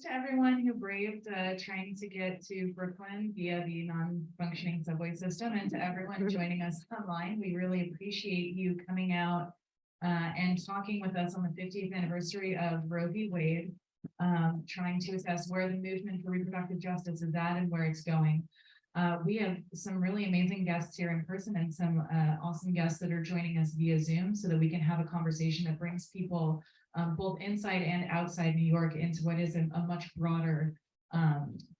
to everyone who braved trying to get to Brooklyn via the non-functioning subway system, and to everyone joining us online. We really appreciate you coming out and talking with us on the 50th anniversary of Roe v. Wade, trying to assess where the movement for reproductive justice is at and where it's going. We have some really amazing guests here in person and some awesome guests that are joining us via Zoom so that we can have a conversation that brings people both inside and outside New York into what is a much broader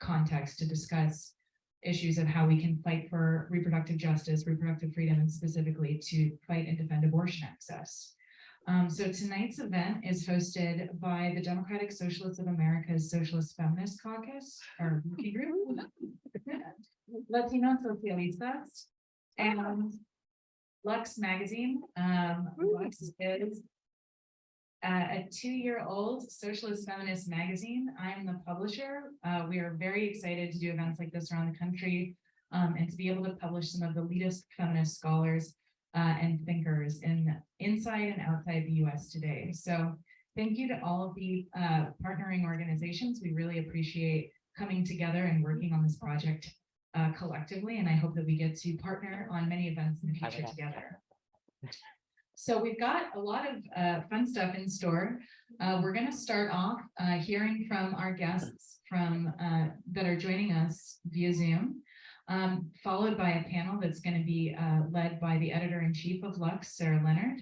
context to discuss issues of how we can fight for reproductive justice, reproductive freedom, and specifically to fight and defend abortion access. So tonight's event is hosted by the Democratic Socialists of America's Socialist Feminist Caucus, or working group, Latino Socialistas, and Lux Magazine. Lux is a 2-year-old socialist feminist magazine. I'm the publisher. We are very excited to do events like this around the country and to be able to publish some of the latest feminist scholars and thinkers inside and outside the US today. So thank you to all of the partnering organizations. We really appreciate coming together and working on this project collectively, and I hope that we get to partner on many events in the future together. So we've got a lot of fun stuff in store. We're going to start off hearing from our guests that are joining us via Zoom, followed by a panel that's going to be led by the editor-in-chief of Lux, Sarah Leonard.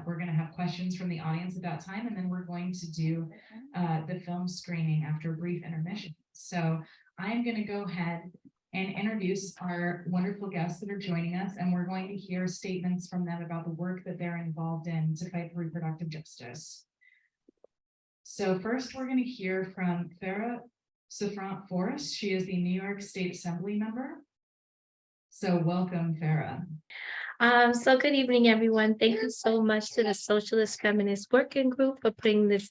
We're going to have questions from the audience at that time, and then we're going to do the film screening after a brief intermission. So I'm going to go ahead and introduce our wonderful guests that are joining us, and we're going to hear statements from them about the work that they're involved in to fight for reproductive justice. So first, we're going to hear from Vera Superbio. She is the New York State Assembly member. So welcome, Vera. So good evening, everyone. Thank you so much to the Socialist Feminist Working Group for putting this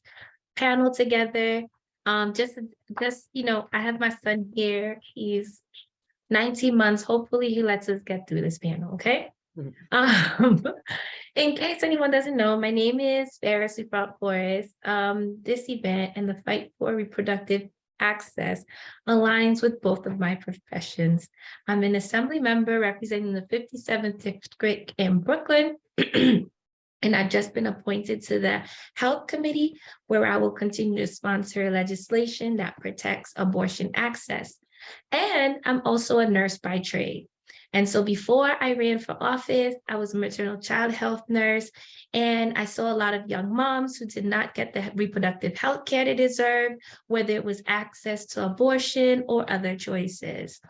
panel together. Just you know, I have my son here. He's 19 months. Hopefully he lets us get through this panel, okay? In case anyone doesn't know, my name is Vera Superbio. This event and the fight for reproductive access aligns with both of my professions. I'm an assembly member representing the 57th district in Brooklyn. And I've just been appointed to the Health Committee, where I will continue to sponsor legislation that protects abortion access. And I'm also a nurse by trade. And so before I ran for office, I was a maternal child health nurse, and I saw a lot of young moms who did not get the reproductive health care they deserve, whether it was access to abortion or other choices.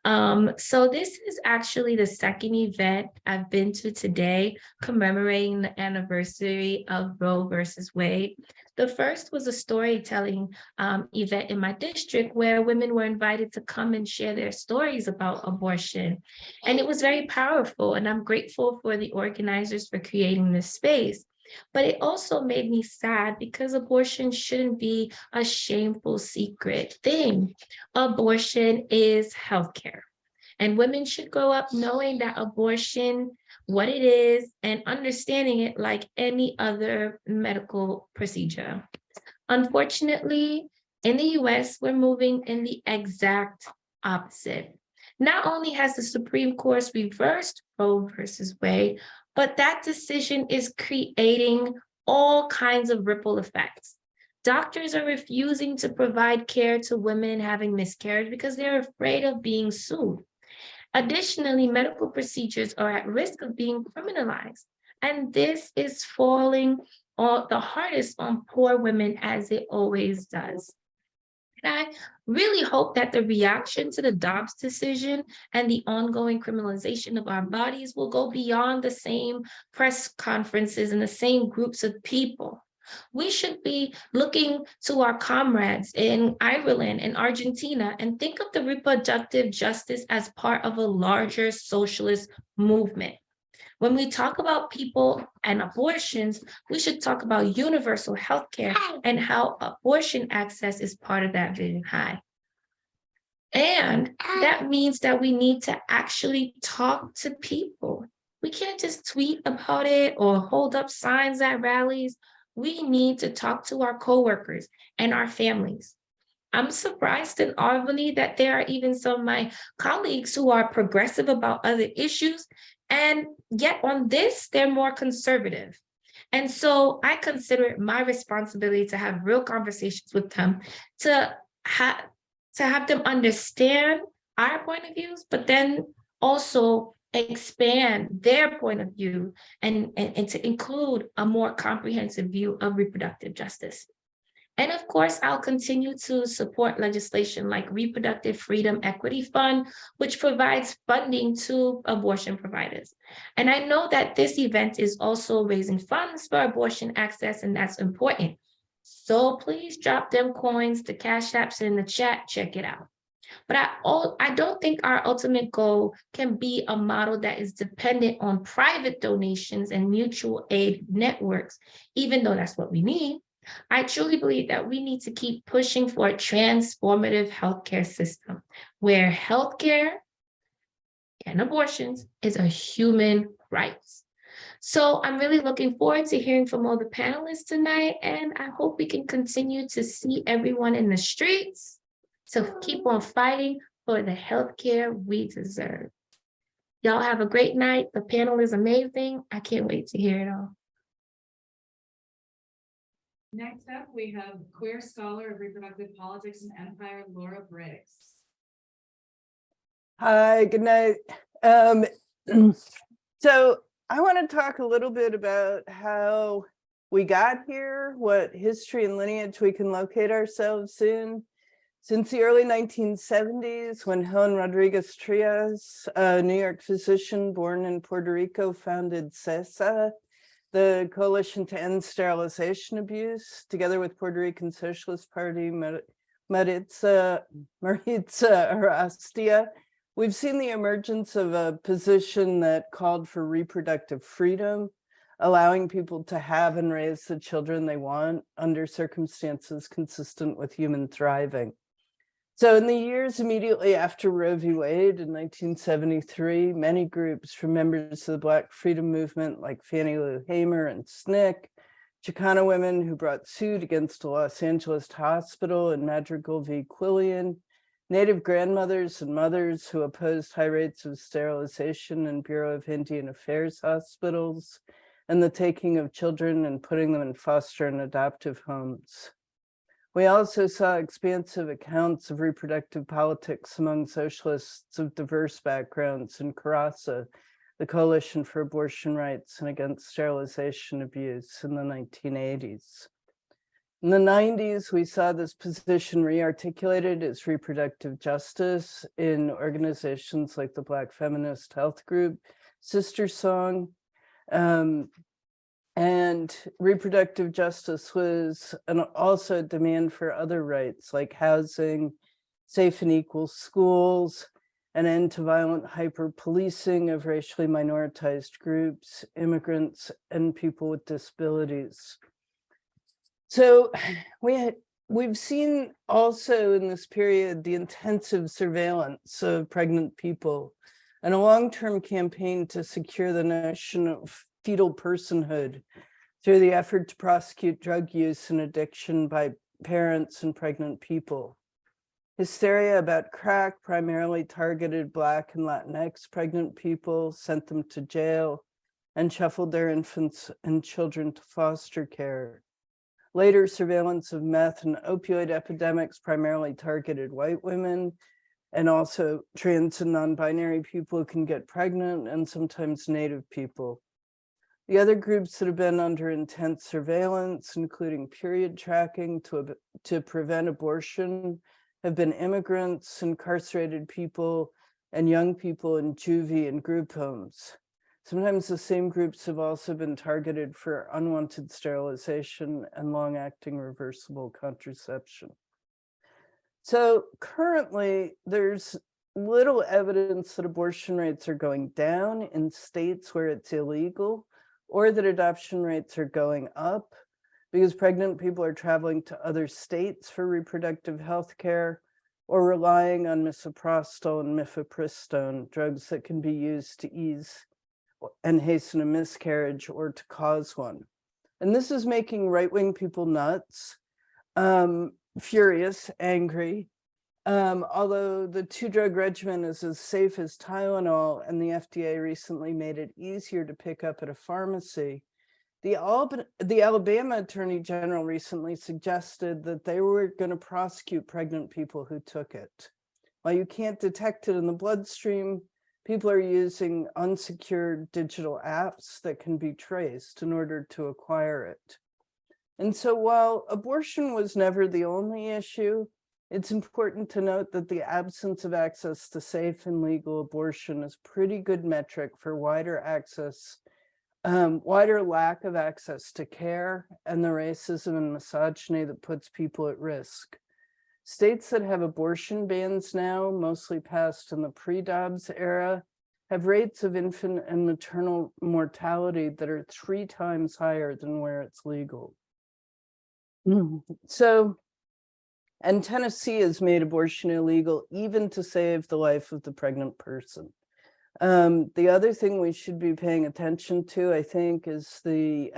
So this is actually the second event I've been to today commemorating the anniversary of Roe versus Wade. The first was a storytelling event in my district where women were invited to come and share their stories about abortion. And it was very powerful, and I'm grateful for the organizers for creating this space. But it also made me sad because abortion shouldn't be a shameful secret thing. Abortion is healthcare, and women should grow up knowing that abortion, what it is, and understanding it like any other medical procedure. Unfortunately, in the US, we're moving in the exact opposite. Not only has the Supreme Court reversed Roe versus Wade, but that decision is creating all kinds of ripple effects. Doctors are refusing to provide care to women having miscarriage because they're afraid of being sued. Additionally, medical procedures are at risk of being criminalized. And this is falling the hardest on poor women, as it always does. And I really hope that the reaction to the Dobbs decision and the ongoing criminalization of our bodies will go beyond the same press conferences and the same groups of people. We should be looking to our comrades in Ireland and Argentina and think of the reproductive justice as part of a larger socialist movement. When we talk about people and abortions, we should talk about universal health care and how abortion access is part of that vision. And that means that we need to actually talk to people. We can't just tweet about it or hold up signs at rallies. We need to talk to our coworkers and our families. I'm surprised in Albany that there are even some of my colleagues who are progressive about other issues, and yet on this, they're more conservative. And so I consider it my responsibility to have real conversations with them, to have them understand our point of views, but then also expand their point of view and to include a more comprehensive view of reproductive justice. And of course, I'll continue to support legislation like Reproductive Freedom Equity Fund, which provides funding to abortion providers. And I know that this event is also raising funds for abortion access, and that's important. So please drop them coins, the cash apps in the chat, check it out. But I don't think our ultimate goal can be a model that is dependent on private donations and mutual aid networks, even though that's what we need. I truly believe that we need to keep pushing for a transformative healthcare system where healthcare and abortions is a human right. So I'm really looking forward to hearing from all the panelists tonight, and I hope we can continue to see everyone in the streets to keep on fighting for the healthcare we deserve. Y'all have a great night. The panel is amazing. I can't wait to hear it all. Next up, we have queer scholar of reproductive politics and empire, Laura Briggs. Hi, good night. So I want to talk a little bit about how we got here, what history and lineage we can locate ourselves in. Since the early 1970s, when Helen Rodriguez Trias, a New York physician born in Puerto Rico, founded CESA, the Coalition to End Sterilization Abuse, together with Puerto Rican Socialist Party, Maritza Mora, we've seen the emergence of a position that called for reproductive freedom, allowing people to have and raise the children they want under circumstances consistent with human thriving. So in the years immediately after Roe v. Wade in 1973, many groups from members of the Black freedom movement like Fannie Lou Hamer and SNCC, Chicana women who brought suit against a Los Angeles hospital in Madrigal v. Quillian, Native grandmothers and mothers who opposed high rates of sterilization in Bureau of Indian Affairs hospitals, and the taking of children and putting them in foster and adoptive homes. We also saw expansive accounts of reproductive politics among socialists of diverse backgrounds in CARASA, the Coalition for Abortion Rights and Against Sterilization Abuse, in the 1980s. In the 90s, we saw this position re-articulated as reproductive justice in organizations like the Black Feminist Health Group, Sister Song, and reproductive justice was also a demand for other rights like housing, safe and equal schools, an end to violent hyper-policing of racially minoritized groups, immigrants, and people with disabilities. So we've seen also in this period the intensive surveillance of pregnant people and a long-term campaign to secure the notion of fetal personhood through the effort to prosecute drug use and addiction by parents and pregnant people. Hysteria about crack primarily targeted Black and Latinx pregnant people, sent them to jail, and shuffled their infants and children to foster care. Later, surveillance of meth and opioid epidemics primarily targeted white women, and also trans and non-binary people who can get pregnant, and sometimes Native people. The other groups that have been under intense surveillance, including period tracking to prevent abortion, have been immigrants, incarcerated people, and young people in juvie and group homes. Sometimes the same groups have also been targeted for unwanted sterilization and long-acting reversible contraception. So currently, there's little evidence that abortion rates are going down in states where it's illegal, or that adoption rates are going up because pregnant people are traveling to other states for reproductive health care or relying on misoprostol and mifepristone, drugs that can be used to ease and hasten a miscarriage or to cause one. And this is making right-wing people nuts furious, angry. Although the 2-drug regimen is as safe as Tylenol and the FDA recently made it easier to pick up at a pharmacy, the Alabama Attorney General recently suggested that they were going to prosecute pregnant people who took it. While you can't detect it in the bloodstream, people are using unsecured digital apps that can be traced in order to acquire it. And so while abortion was never the only issue, it's important to note that the absence of access to safe and legal abortion is pretty good metric for wider lack of access to care and the racism and misogyny that puts people at risk. States that have abortion bans now, mostly passed in the pre-Dobbs era, have rates of infant and maternal mortality that are 3 times higher than where it's legal. And Tennessee has made abortion illegal even to save the life of the pregnant person. The other thing we should be paying attention to, I think, is the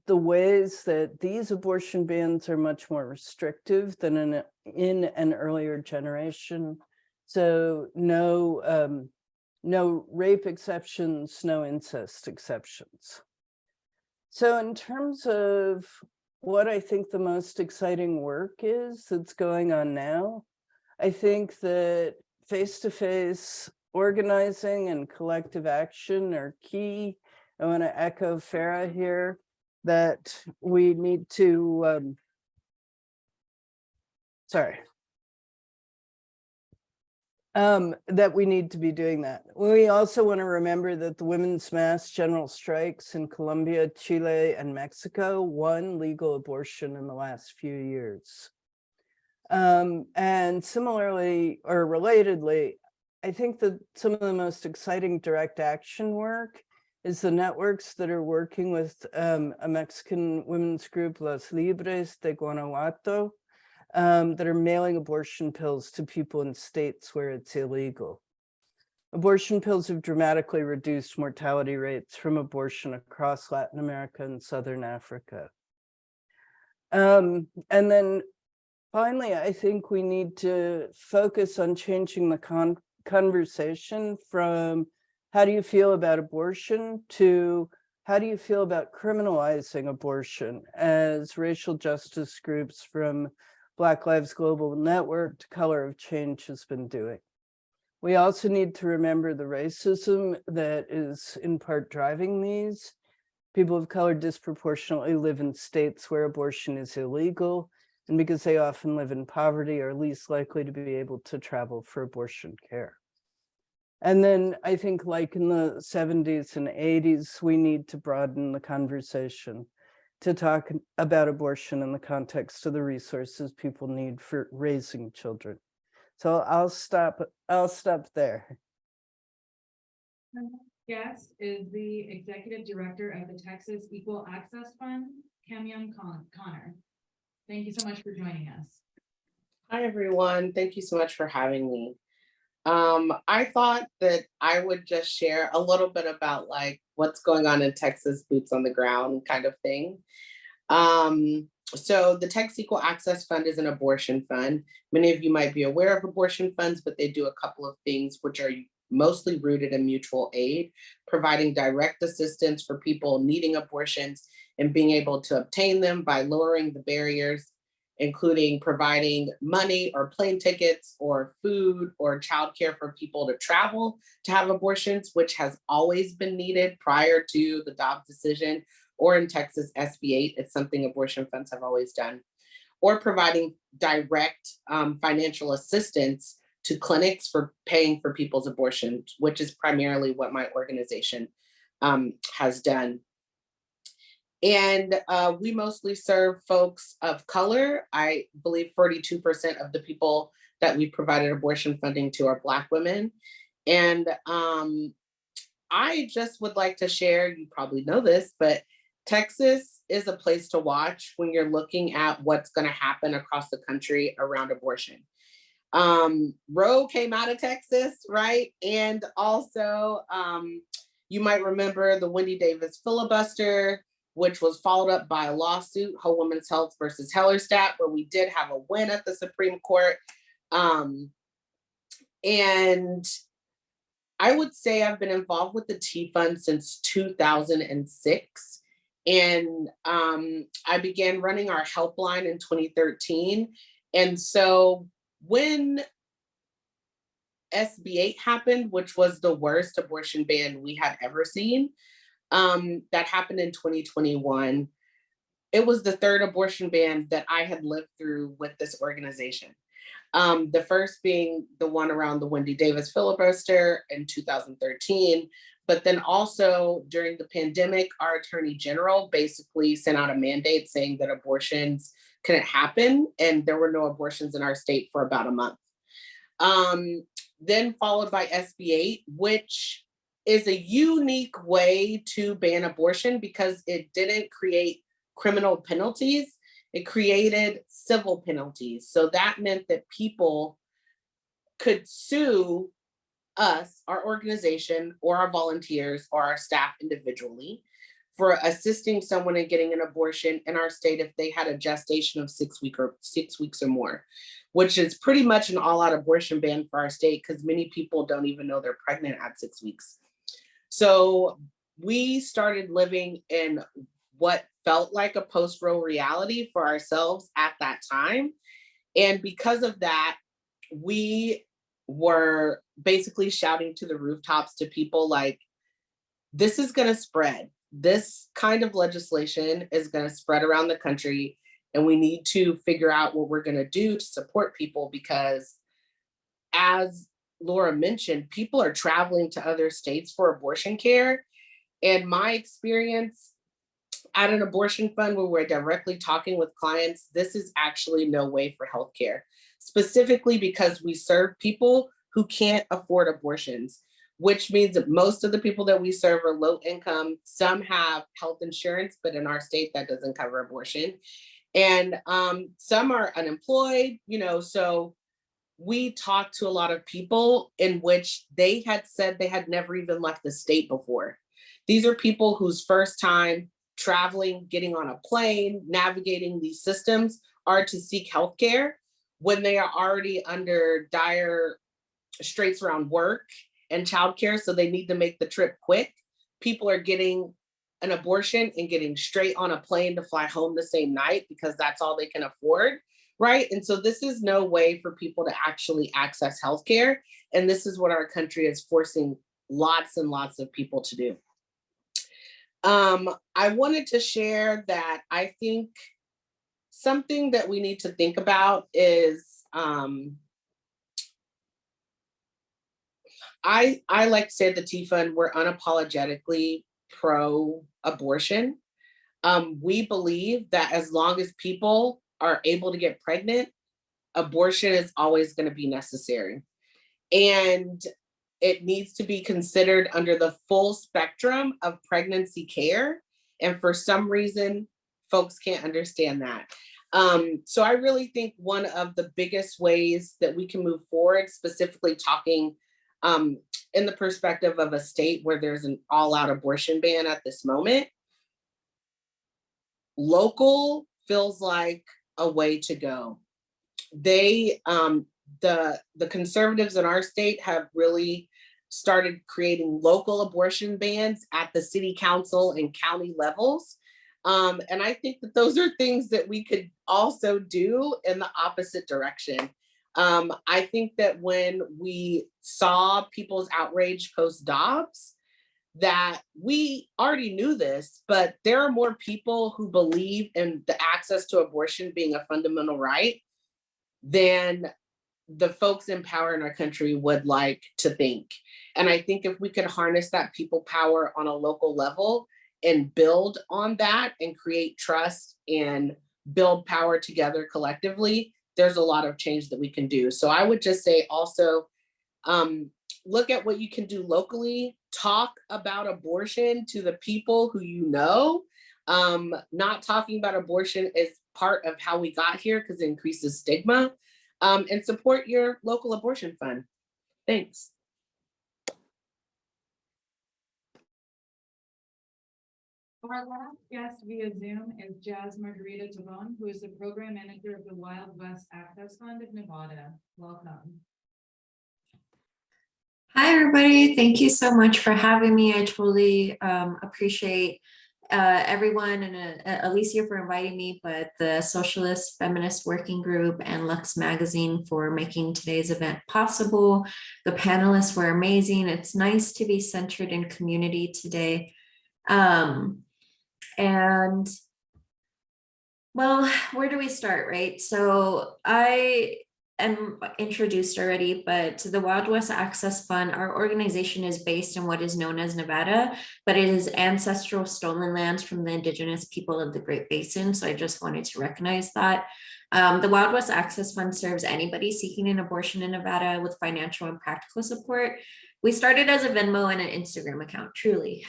ways that these abortion bans are much more restrictive than in an earlier generation. So no rape exceptions, no incest exceptions. So in terms of what I think the most exciting work is that's going on now, I think that face-to-face organizing and collective action are key. I want to echo Farah here that we need to, that we need to be doing that. We also want to remember that the women's mass general strikes in Colombia, Chile, and Mexico won legal abortion in the last few years. And similarly, or relatedly, I think that some of the most exciting direct action work is the networks that are working with a Mexican women's group, Las Libres de Guanajuato, that are mailing abortion pills to people in states where it's illegal. Abortion pills have dramatically reduced mortality rates from abortion across Latin America and Southern Africa. And then finally, I think we need to focus on changing the conversation from how do you feel about abortion to how do you feel about criminalizing abortion, as racial justice groups from Black Lives Global Network to Color of Change has been doing. We also need to remember the racism that is in part driving these. People of color disproportionately live in states where abortion is illegal, and because they often live in poverty, are least likely to be able to travel for abortion care. And then I think, like in the 70s and 80s, we need to broaden the conversation to talk about abortion in the context of the resources people need for raising children. So I'll stop there. Guest is the executive director of the Texas Equal Access Fund, Kamyon Connor. Thank you so much for joining us. Hi, everyone. Thank you so much for having me. I thought that I would just share a little bit about like what's going on in Texas, boots on the ground kind of thing. So the Texas Equal Access Fund is an abortion fund. Many of you might be aware of abortion funds, but they do a couple of things which are mostly rooted in mutual aid, providing direct assistance for people needing abortions and being able to obtain them by lowering the barriers, including providing money or plane tickets or food or childcare for people to travel to have abortions, which has always been needed prior to the Dobbs decision, or in Texas SB 8, it's something abortion funds have always done, or providing direct financial assistance to clinics for paying for people's abortions, which is primarily what my organization has done. And we mostly serve folks of color. I believe 42% of the people that we provided abortion funding to are Black women. And I just would like to share, you probably know this, but Texas is a place to watch when you're looking at what's going to happen across the country around abortion. Roe came out of Texas, right? And also, you might remember the Wendy Davis filibuster which was followed up by a lawsuit, Whole Women's Health versus Hellerstadt, where we did have a win at the Supreme Court. And I would say I've been involved with the Tfund since 2006. And I began running our helpline in 2013. And so when SB 8 happened, which was the worst abortion ban we had ever seen, that happened in 2021, it was the third abortion ban that I had lived through with this organization. The first being the one around the Wendy Davis filibuster in 2013. But then also during the pandemic, our attorney general basically sent out a mandate saying that abortions couldn't happen, and there were no abortions in our state for about a month. Then followed by SB 8, which is a unique way to ban abortion because it didn't create criminal penalties. It created civil penalties. So that meant that people could sue us, our organization, or our volunteers, or our staff individually for assisting someone in getting an abortion in our state if they had a gestation of 6 weeks or more, which is pretty much an all-out abortion ban for our state because many people don't even know they're pregnant at 6 weeks. So we started living in what felt like a post-Roe reality for ourselves at that time. And because of that, we were basically shouting to the rooftops to people like, this is going to spread. This kind of legislation is going to spread around the country, and we need to figure out what we're going to do to support people because, as Laura mentioned, people are traveling to other states for abortion care. And my experience at an abortion fund where we're directly talking with clients, this is actually no way for healthcare, specifically because we serve people who can't afford abortions, which means that most of the people that we serve are low income. Some have health insurance, but in our state that doesn't cover abortion. And some are unemployed, so we talked to a lot of people in which they had said they had never even left the state before. These are people whose first time traveling, getting on a plane, navigating these systems are to seek healthcare when they are already under dire straits around work and childcare, so they need to make the trip quick. People are getting an abortion and getting straight on a plane to fly home the same night because that's all they can afford, right? And so this is no way for people to actually access healthcare. And this is what our country is forcing lots and lots of people to do. I wanted to share that I think something that we need to think about is, I like to say at the Tfund, we're unapologetically pro-abortion. We believe that as long as people are able to get pregnant, abortion is always going to be necessary. And it needs to be considered under the full spectrum of pregnancy care. And for some reason, folks can't understand that. So I really think one of the biggest ways that we can move forward, specifically talking in the perspective of a state where there's an all-out abortion ban at this moment, local feels like a way to go. They, the conservatives in our state have really started creating local abortion bans at the city council and county levels. And I think that those are things that we could also do in the opposite direction. I think that when we saw people's outrage post-Dobbs, that we already knew this, but there are more people who believe in the access to abortion being a fundamental right than the folks in power in our country would like to think. And I think if we could harness that people power on a local level and build on that and create trust and build power together collectively, there's a lot of change that we can do. So I would just say also, look at what you can do locally, talk about abortion to the people who you know. Not talking about abortion is part of how we got here because it increases stigma. And support your local abortion fund. Thanks. Our last guest via Zoom is Jazz Margarita Tfund, who is the program manager of the Wild West Access Fund of Nevada. Welcome. Hi, everybody. Thank you so much for having me. I totally appreciate everyone and Alicia for inviting me, but the Socialist, Feminist Working Group and Lux Magazine for making today's event possible. The panelists were amazing. It's nice to be centered in community today. And well, where do we start, right? So I am introduced already, but the Wild West Access Fund, our organization is based in what is known as Nevada, but it is ancestral stolen lands from the indigenous people of the Great Basin. So I just wanted to recognize that. The Wild West Access Fund serves anybody seeking an abortion in Nevada with financial and practical support. We started as a Venmo and an Instagram account, truly.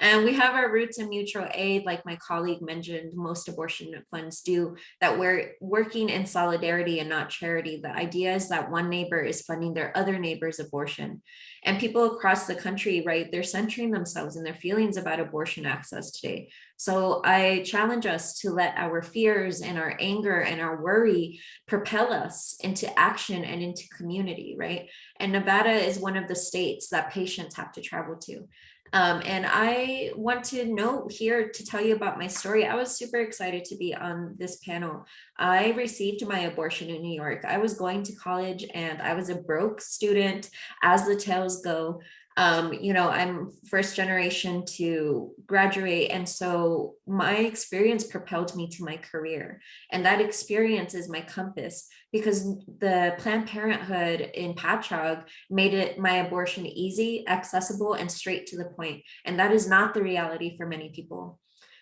And we have our roots in mutual aid, like my colleague mentioned, most abortion funds do, that we're working in solidarity and not charity. The idea is that one neighbor is funding their other neighbor's abortion. And people across the country, right, they're centering themselves in their feelings about abortion access today. So I challenge us to let our fears and our anger and our worry propel us into action and into community, right? And Nevada is one of the states that patients have to travel to. And I want to note here to tell you about my story. I was super excited to be on this panel. I received my abortion in New York. I was going to college and I was a broke student, as the tales go. You know, I'm first generation to graduate. And so my experience propelled me to my career. And that experience is my compass, because the Planned Parenthood in Patchogue made it my abortion easy, accessible, and straight to the point. And that is not the reality for many people.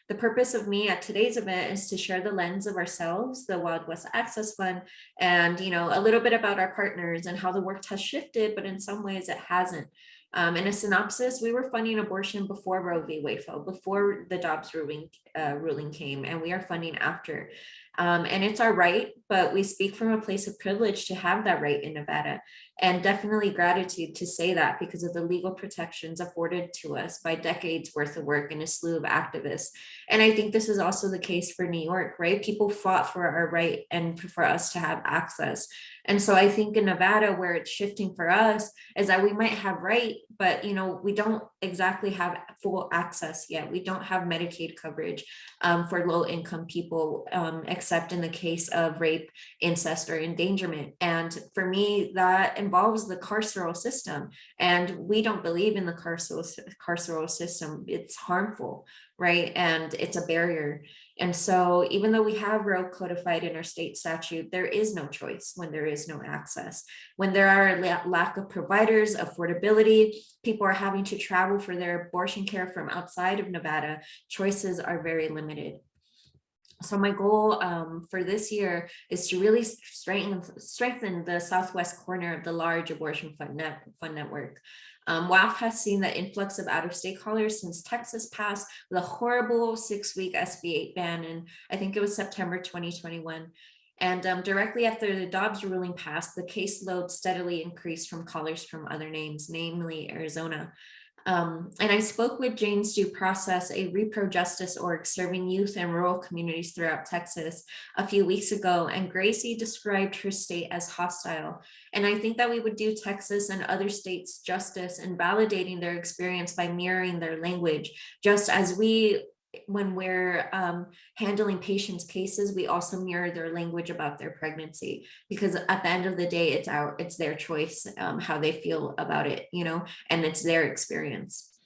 The purpose of me at today's event is to share the lens of ourselves, the Wild West Access Fund, and, you know, a little bit about our partners and how the work has shifted, but in some ways it hasn't. In a synopsis, we were funding abortion before Roe v. Wade fell, before the Dobbs ruling came, and we are funding after. And it's our right, but we speak from a place of privilege to have that right in Nevada, and definitely gratitude to say that because of the legal protections afforded to us by decades worth of work and a slew of activists. And I think this is also the case for New York, right? People fought for our right and for us to have access. And so I think in Nevada, where it's shifting for us is that we might have right, but, you know, we don't exactly have full access yet. We don't have Medicaid coverage for low income people, except in the case of rape, incest, or endangerment. And for me, that involves the carceral system. And we don't believe in the carceral system. It's harmful, right? And it's a barrier. And so even though we have Roe codified in our state statute, there is no choice when there is no access. When there are lack of providers, affordability, people are having to travel for their abortion care from outside of Nevada, choices are very limited. So my goal for this year is to really strengthen the southwest corner of the large abortion fund network. WAF has seen the influx of out-of-state callers since Texas passed the horrible 6-week SB8 ban, and I think it was September 2021. And directly after the Dobbs ruling passed, the caseload steadily increased from callers from other names, namely Arizona. And I spoke with Jane's Due Process, a repro justice org serving youth and rural communities throughout Texas a few weeks ago, and Gracie described her state as hostile. And I think that we would do Texas and other states justice in validating their experience by mirroring their language, just as we, when we're handling patients' cases, we also mirror their language about their pregnancy, because at the end of the day, it's their choice, how they feel about it, you know, and it's their experience.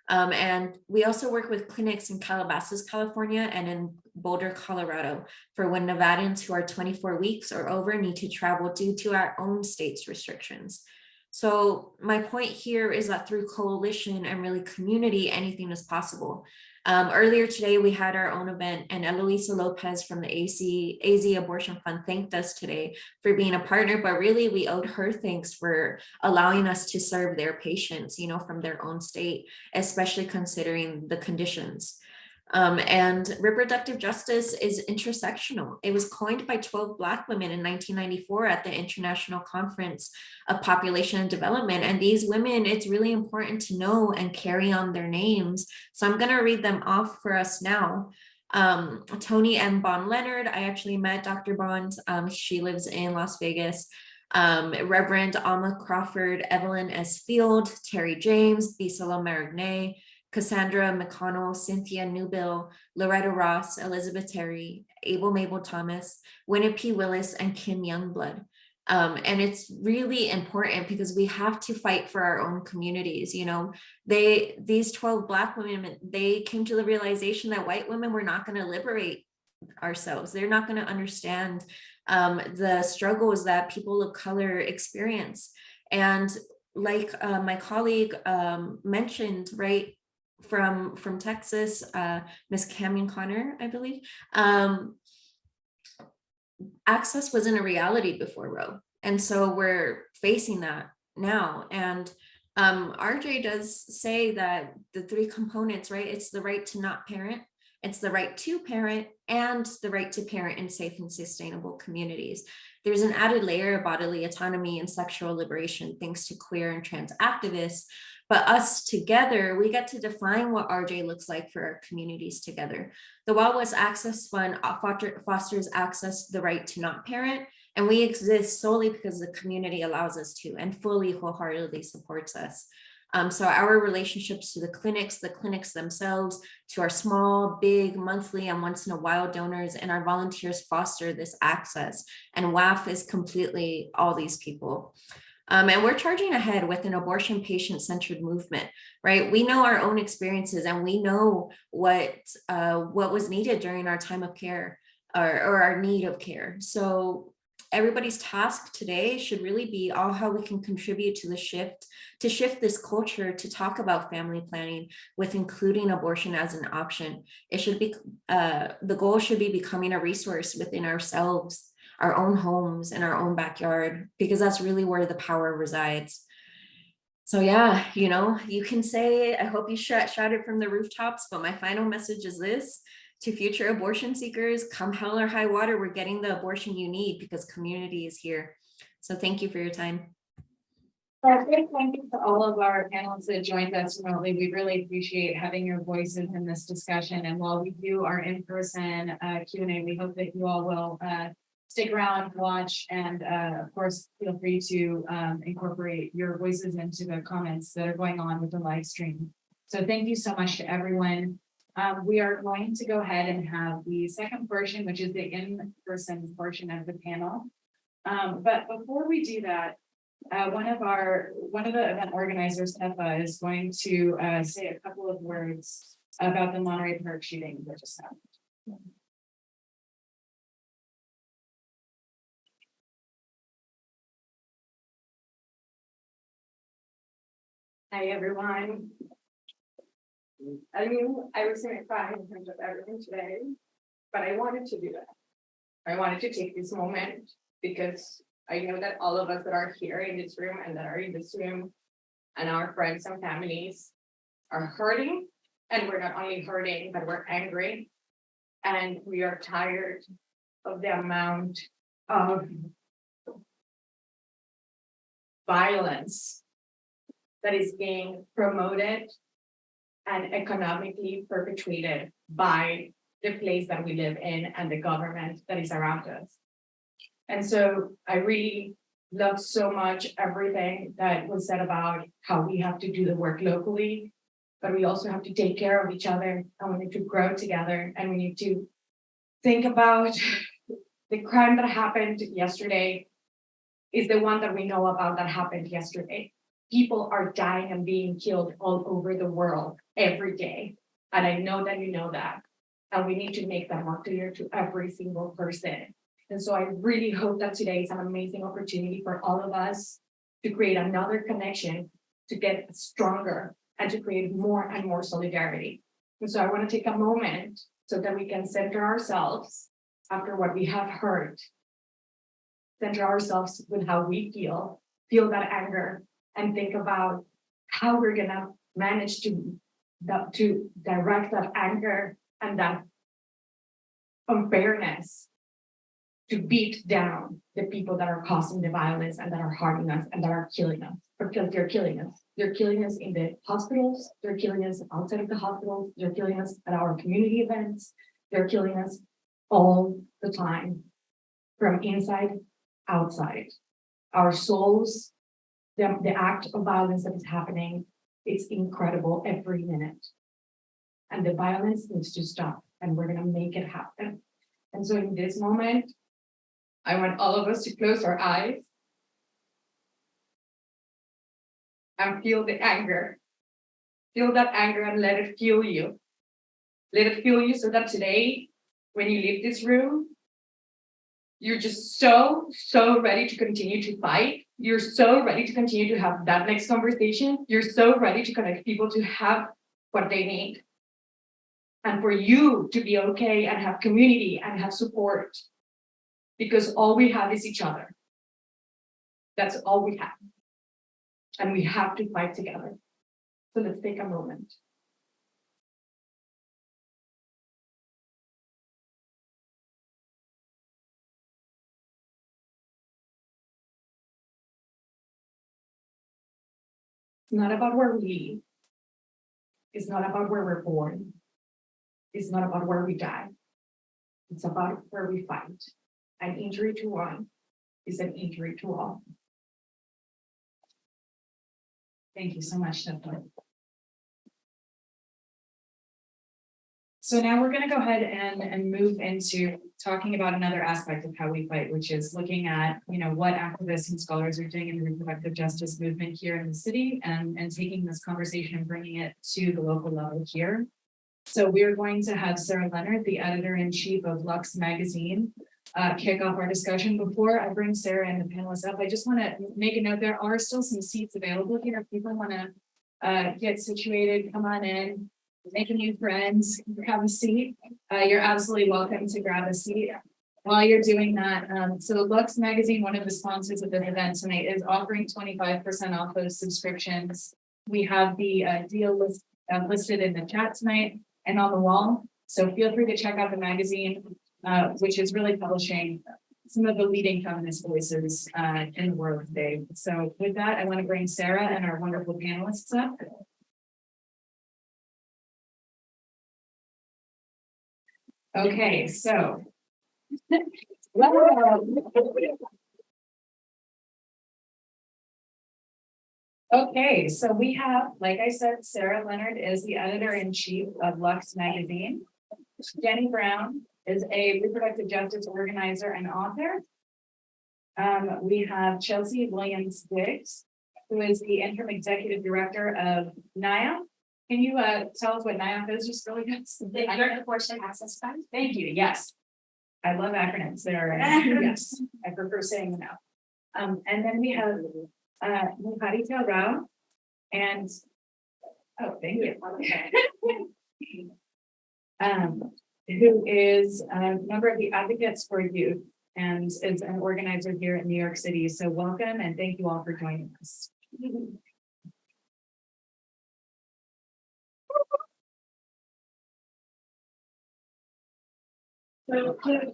And we also work with clinics in Calabasas, California, and in Boulder, Colorado, for when Nevadans who are 24 weeks or over need to travel due to our own state's restrictions. So my point here is that through coalition and really community, anything is possible. Earlier today, we had our own event, and Eloisa Lopez from the AZ Abortion Fund thanked us today for being a partner, but really we owed her thanks for allowing us to serve their patients, you know, from their own state, especially considering the conditions. And reproductive justice is intersectional. It was coined by 12 Black women in 1994 at the International Conference of Population and Development. And these women, it's really important to know and carry on their names. So I'm going to read them off for us now. Toni M. Bond Leonard. I actually met Dr. Bond. She lives in Las Vegas. Reverend Alma Crawford, Evelyn S. Field, Terry James, Bisala Marigne, Cassandra McConnell, Cynthia Newbill, Loretta Ross, Elizabeth Terry, Abel Mabel Thomas, Winnie P. Willis, and Kim Youngblood. And it's really important because we have to fight for our own communities. You know, these 12 Black women, they came to the realization that white women were not going to liberate ourselves. They're not going to understand the struggles that people of color experience. And like my colleague mentioned, right, from Texas, Miss Camion Connor, I believe, access wasn't a reality before Roe. And so we're facing that now. And RJ does say that the three components, right? It's the right to not parent, it's the right to parent, and the right to parent in safe and sustainable communities. There's an added layer of bodily autonomy and sexual liberation thanks to queer and trans activists. But us together, we get to define what RJ looks like for our communities together. The Wild West Access Fund fosters access to the right to not parent, and we exist solely because the community allows us to and fully wholeheartedly supports us. So our relationships to the clinics themselves, to our small, big, monthly, and once in a while donors, and our volunteers foster this access. And WAF is completely all these people. And we're charging ahead with an abortion patient-centered movement, right? We know our own experiences and we know what was needed during our time of care or our need of care. So everybody's task today should really be all how we can contribute to the shift, to shift this culture to talk about family planning with including abortion as an option. It should be, the goal should be becoming a resource within ourselves, our own homes and our own backyard, because that's really where the power resides. So yeah, you know, you can say, I hope you shout it from the rooftops, but my final message is this: to future abortion seekers, come hell or high water, we're getting the abortion you need because community is here. So thank you for your time. Perfect. Thank you to all of our panelists that joined us remotely. We really appreciate having your voices in this discussion. And while we do our in-person Q&A, we hope that you all will stick around, watch, and of course, feel free to incorporate your voices into the comments that are going on with the live stream. So thank you so much to everyone. We are going to go ahead and have the second portion, which is the in-person portion of the panel. But before we do that, one of the event organizers, Tefa, is going to say a couple of words about the Monterey Park shooting that just happened. Hi, everyone. I knew I was going to cry in terms of everything today, but I wanted to do that. I wanted to take this moment because I know that all of us that are here in this room and that are in this room and our friends and families are hurting. And we're not only hurting, but we're angry. And we are tired of the amount of violence that is being promoted and economically perpetrated by the place that we live in and the government that is around us. And so I really love so much everything that was said about how we have to do the work locally, but we also have to take care of each other and we need to grow together and we need to think about the crime that happened yesterday is the one that we know about that happened yesterday. People are dying and being killed all over the world every day. And I know that you know that. And we need to make that more clear to every single person. And so I really hope that today is an amazing opportunity for all of us to create another connection, to get stronger, and to create more and more solidarity. And so I want to take a moment so that we can center ourselves after what we have heard, center ourselves with how we feel that anger, and think about how we're gonna manage to direct that anger and that unfairness to beat down the people that are causing the violence and that are harming us and that are killing us, because they're killing us. They're killing us in the hospitals, they're killing us outside of the hospitals, they're killing us at our community events, they're killing us all the time, from inside, outside. Our souls, the act of violence that is happening, it's incredible every minute. And the violence needs to stop, and we're gonna make it happen. And so in this moment, I want all of us to close our eyes and feel the anger. Feel that anger and let it fuel you. Let it fuel you so that today, when you leave this room, you're just so ready to continue to fight. You're so ready to continue to have that next conversation. You're so ready to connect people to have what they need. And for you to be okay and have community and have support. Because all we have is each other. That's all we have. And we have to fight together. So let's take a moment. It's not about where we live. It's not about where we're born. It's not about where we die. It's about where we fight. An injury to one is an injury to all. Thank you so much, Tfund. So now we're going to go ahead and move into talking about another aspect of how we fight, which is looking at, what activists and scholars are doing in the reproductive justice movement here in the city, and taking this conversation and bringing it to the local level here. So we're going to have Sarah Leonard, the editor-in-chief of Lux magazine, kick off our discussion. Before I bring Sarah and the panelists up, I just want to make a note, there are still some seats available here. If people want to get situated, come on in, make new friends, grab a seat. You're absolutely welcome to grab a seat. While you're doing that, so Lux magazine, one of the sponsors of this event tonight, is offering 25% off those subscriptions. We have the deal listed in the chat tonight and on the wall. So feel free to check out the magazine, which is really publishing some of the leading feminist voices in the world today. So with that, I want to bring Sarah and our wonderful panelists up. Okay, so. Okay, so we have, like I said, Sarah Leonard is the editor-in-chief of Lux magazine. Jenny Brown is a reproductive justice organizer and author. We have Chelsea Williams-Diggs, who is the interim executive director of NIA. Can you tell us what NIA is, just really good? The Direct Abortion Access Fund. Thank you, yes. I love acronyms. They're, yes, I prefer saying them out. And then we have Maritza Mora, and thank you. Who is a member of the Advocates for Youth and is an organizer here in New York City. So welcome and thank you all for joining us. So to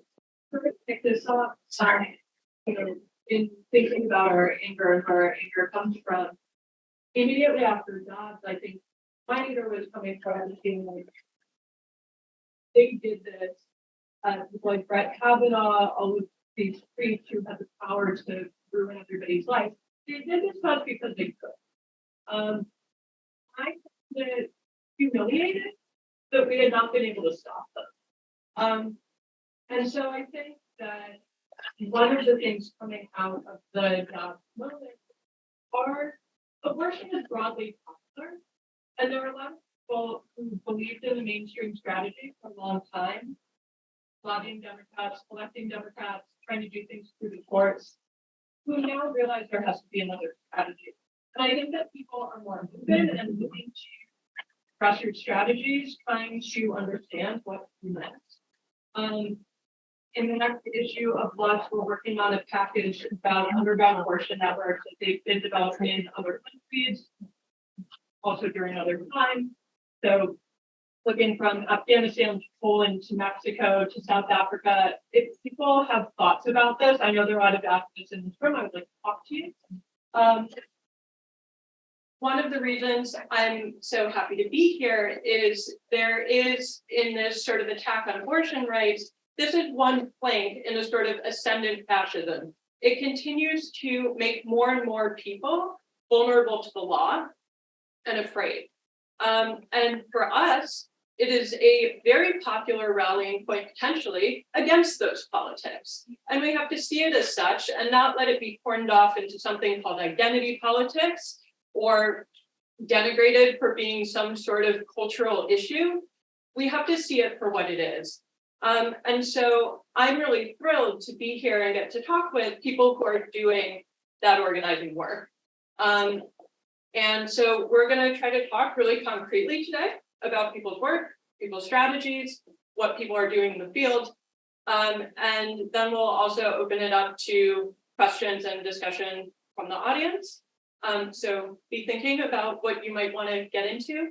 pick this up, sorry, in thinking about our anger comes from immediately after jobs. I think my anger was coming from being like, they did this, like Brett Kavanaugh, all of these priests who had the power to ruin everybody's life. They did this stuff because they could. I was humiliated that we had not been able to stop them. And so I think that one of the things coming out of the moment are abortion is broadly popular, and there are a lot of people who believed in the mainstream strategy for a long time, lobbying Democrats, collecting Democrats, trying to do things through the courts, who now realize there has to be another strategy. And I think that people are more open and moving to grassroots strategies, trying to understand what's next. In the next issue of Lux, we're working on a package about underground abortion networks that they've been developed in other countries, also during other times. So looking from Afghanistan to Poland to Mexico to South Africa. If people have thoughts about this, I know there are a lot of activists in this room. I would like to talk to you. One of the reasons I'm so happy to be here is there is in this sort of attack on abortion rights, this is one plank in a sort of ascendant fascism. It continues to make more and more people vulnerable to the law and afraid. And for us, it is a very popular rallying point potentially against those politics. And we have to see it as such and not let it be torn off into something called identity politics or denigrated for being some sort of cultural issue. We have to see it for what it is. And so I'm really thrilled to be here and get to talk with people who are doing that organizing work. And so we're going to try to talk really concretely today about people's work, people's strategies, what people are doing in the field. And then we'll also open it up to questions and discussion from the audience. So be thinking about what you might want to get into.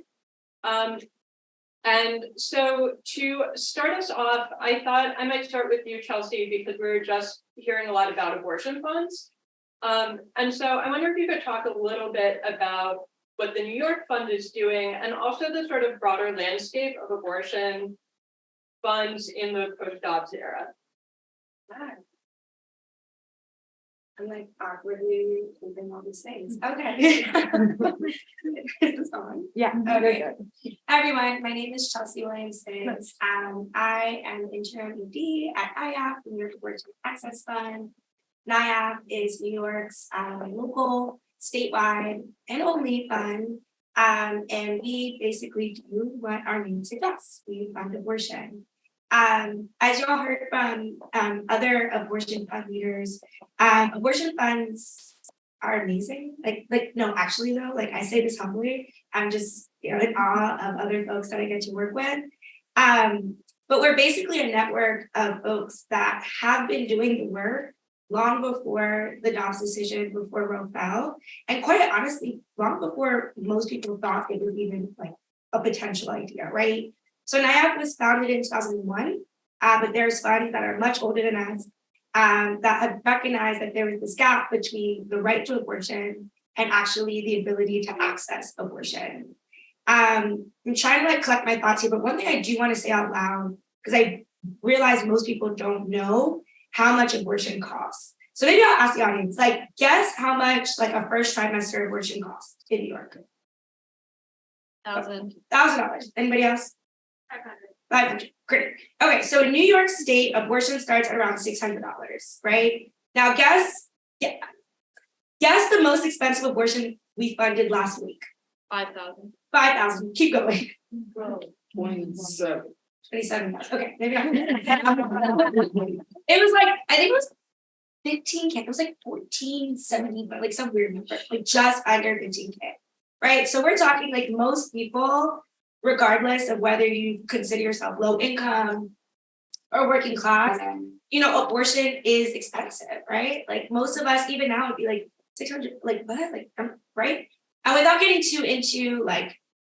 And so to start us off, I thought I might start with you, Chelsea, because we were just hearing a lot about abortion funds. And so I wonder if you could talk a little bit about what the New York Fund is doing and also the sort of broader landscape of abortion funds in the post-Dobbs era. I'm like awkwardly doing all these things. Okay. Is this on? Yeah. Okay. Hi everyone, my name is Chelsea Williamson. I am interim ED at NIAF, the New York Abortion Access Fund. NIAF is New York's local, statewide, and only fund. And we basically do what our name suggests. We fund abortion. As y'all heard from other abortion fund leaders, abortion funds are amazing. No, actually though, like I say this humbly, I'm just in awe of other folks that I get to work with. But we're basically a network of folks that have been doing the work long before the Dobbs decision, before Roe fell, and quite honestly, long before most people thought it was even like a potential idea, right? So NIAF was founded in 2001, but there's funds that are much older than us that have recognized that there was this gap between the right to abortion and actually the ability to access abortion. I'm trying to collect my thoughts here, but one thing I do want to say out loud, because I realize most people don't know how much abortion costs. So maybe I'll ask the audience, guess how much a first trimester abortion costs in New York? $1,000. Anybody else? 500. Great. Okay, so in New York State, abortion starts at around $600, right? Now, guess the most expensive abortion we funded last week. 5,000. 5,000. Keep going. 27. 27. Okay, maybe not. It was I think it was 15K. It was 1470, but some weird number, just under 15K, right? So we're talking most people, regardless of whether you consider yourself low income or working class, abortion is expensive, right? Most of us, even now, would be 600, what? Right? And without getting too into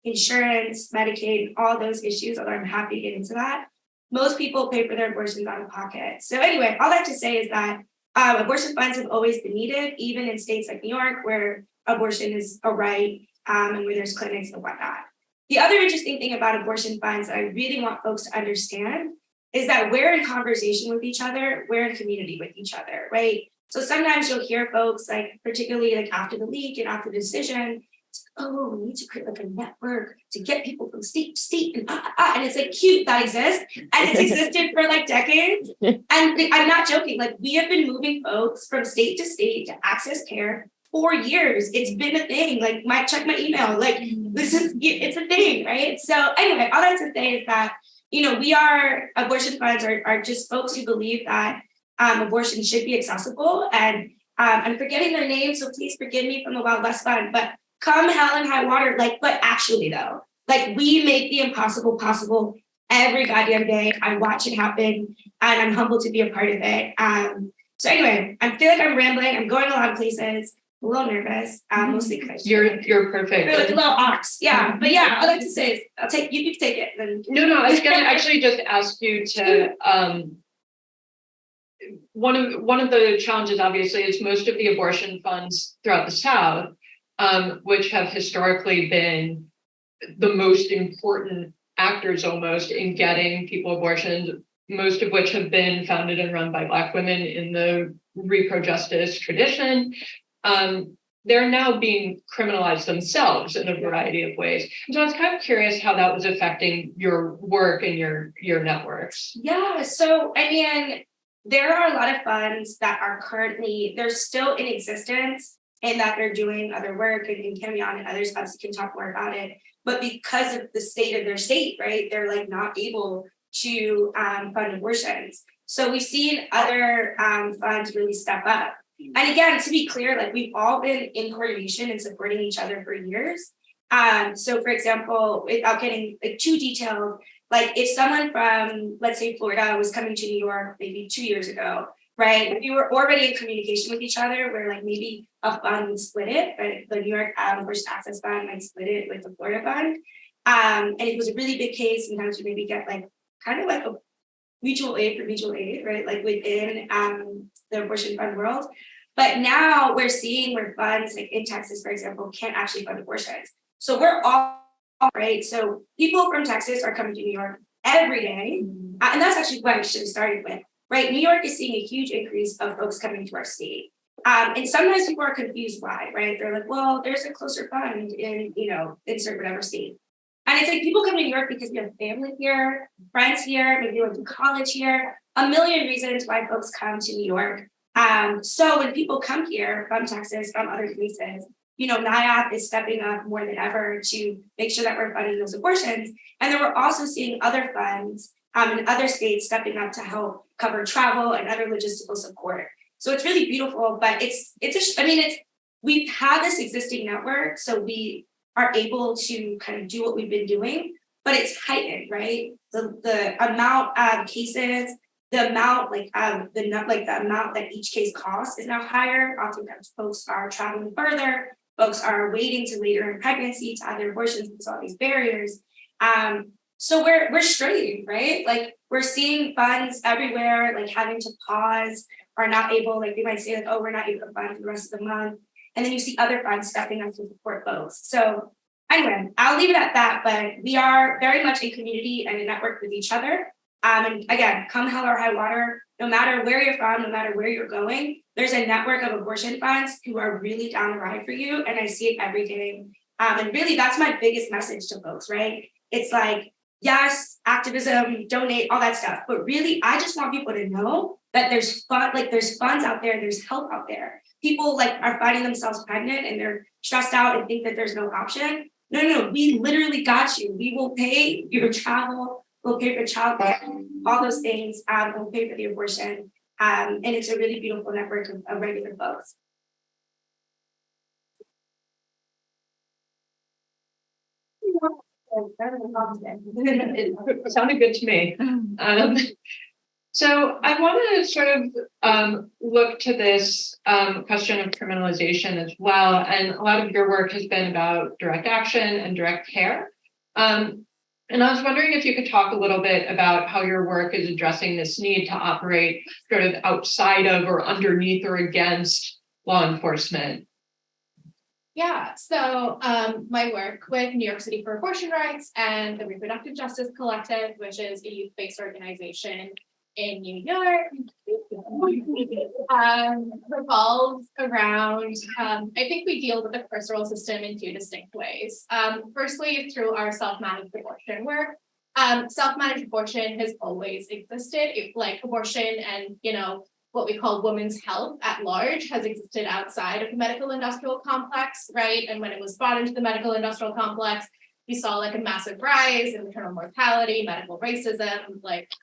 insurance, Medicaid, all those issues, although I'm happy to get into that, most people pay for their abortions out of pocket. So anyway, all that to say is that abortion funds have always been needed, even in states like New York, where abortion is a right and where there's clinics and whatnot. The other interesting thing about abortion funds that I really want folks to understand is that we're in conversation with each other, we're in community with each other, right? So sometimes you'll hear folks, particularly after the leak and after the decision, oh, we need to create a network to get people from state to state, and it's cute that exists, and it's existed for decades. And I'm not joking, we have been moving folks from state to state to access care for years. It's been a thing. Check my email. It's a thing, right? So anyway, all that to say is that we are abortion funds are just folks who believe that abortion should be accessible. And I'm forgetting their names, so please forgive me from the Wild West Fund, but come hell and high water, but actually though, we make the impossible possible every goddamn day. I watch it happen and I'm humbled to be a part of it. So anyway, I feel I'm rambling. I'm going a lot of places. a little nervous, mostly because You're perfect. you're like a little ox. Yeah, but yeah, I like to say is, I'll take you can take it. Then No, I was gonna actually just ask you to, one of the challenges obviously is most of the abortion funds throughout the South, which have historically been the most important actors almost in getting people abortions, most of which have been founded and run by Black women in the repro justice tradition. They're now being criminalized themselves in a variety of ways. And so I was kind of curious how that was affecting your work and your networks. yeah, so I mean, there are a lot of funds that are currently they're still in existence and that they're doing other work and Camion and others can talk more about it. But because of the state of their state, right, they're like not able to fund abortions. So we've seen other funds really step up. And again, to be clear, like we've all been in coordination and supporting each other for years. So for example, without getting like too detailed, like if someone from, let's say Florida was coming to New York maybe 2 years ago, right? We were already in communication with each other where like maybe a fund would split it, but the New York Abortion Access Fund might split it with the Florida Fund. And it was a really big case. Sometimes you maybe get like kind of like a mutual aid for mutual aid, right? Like within the abortion fund world. But now we're seeing where funds like in Texas, for example, can't actually fund abortions. So we're all right. So people from Texas are coming to New York every day. And that's actually what I should have started with, right? New York is seeing a huge increase of folks coming to our state. And sometimes people are confused why, right? They're like, well, there's a closer fund in, insert whatever state. And it's like people come to New York because we have family here, friends here, maybe they went to college here, a million reasons why folks come to New York. So when people come here from Texas, from other places, NIAP is stepping up more than ever to make sure that we're funding those abortions. And then we're also seeing other funds in other states stepping up to help cover travel and other logistical support. So it's really beautiful, but we've had this existing network, so we are able to kind of do what we've been doing, but it's heightened, right? The amount of cases, the amount the amount that each case costs is now higher. Oftentimes folks are traveling further, folks are waiting to later in pregnancy to have their abortions because of all these barriers. So we're strained, right? Like we're seeing funds everywhere, like having to pause, are not able, like they might say like, oh, we're not able to fund for the rest of the month. And then you see other funds stepping up to support folks. So anyway, I'll leave it at that, but we are very much a community and a network with each other. And again, come hell or high water, no matter where you're from, no matter where you're going, there's a network of abortion funds who are really down the ride for you. And I see it every day. And really, that's my biggest message to folks, right? It's like, yes, activism, donate, all that stuff. But really, I just want people to know that there's funds out there, there's help out there. People are finding themselves pregnant and they're stressed out and think that there's no option. No, we literally got you. We will pay your travel, we'll pay for childcare, all those things, we'll pay for the abortion. And it's a really beautiful network of regular folks. It sounded good to me. So I want to sort of look to this question of criminalization as well. And a lot of your work has been about direct action and direct care. And I was wondering if you could talk a little bit about how your work is addressing this need to operate sort of outside of or underneath or against law enforcement. Yeah, so my work with New York City for Abortion Rights and the Reproductive Justice Collective, which is a youth-based organization in New York, revolves around, I think we deal with the carceral system in two distinct ways. Firstly, through our self-managed abortion work. Self-managed abortion has always existed. Abortion and, what we call women's health at large has existed outside of the medical industrial complex, right? And when it was brought into the medical industrial complex, we saw a massive rise in maternal mortality, medical racism,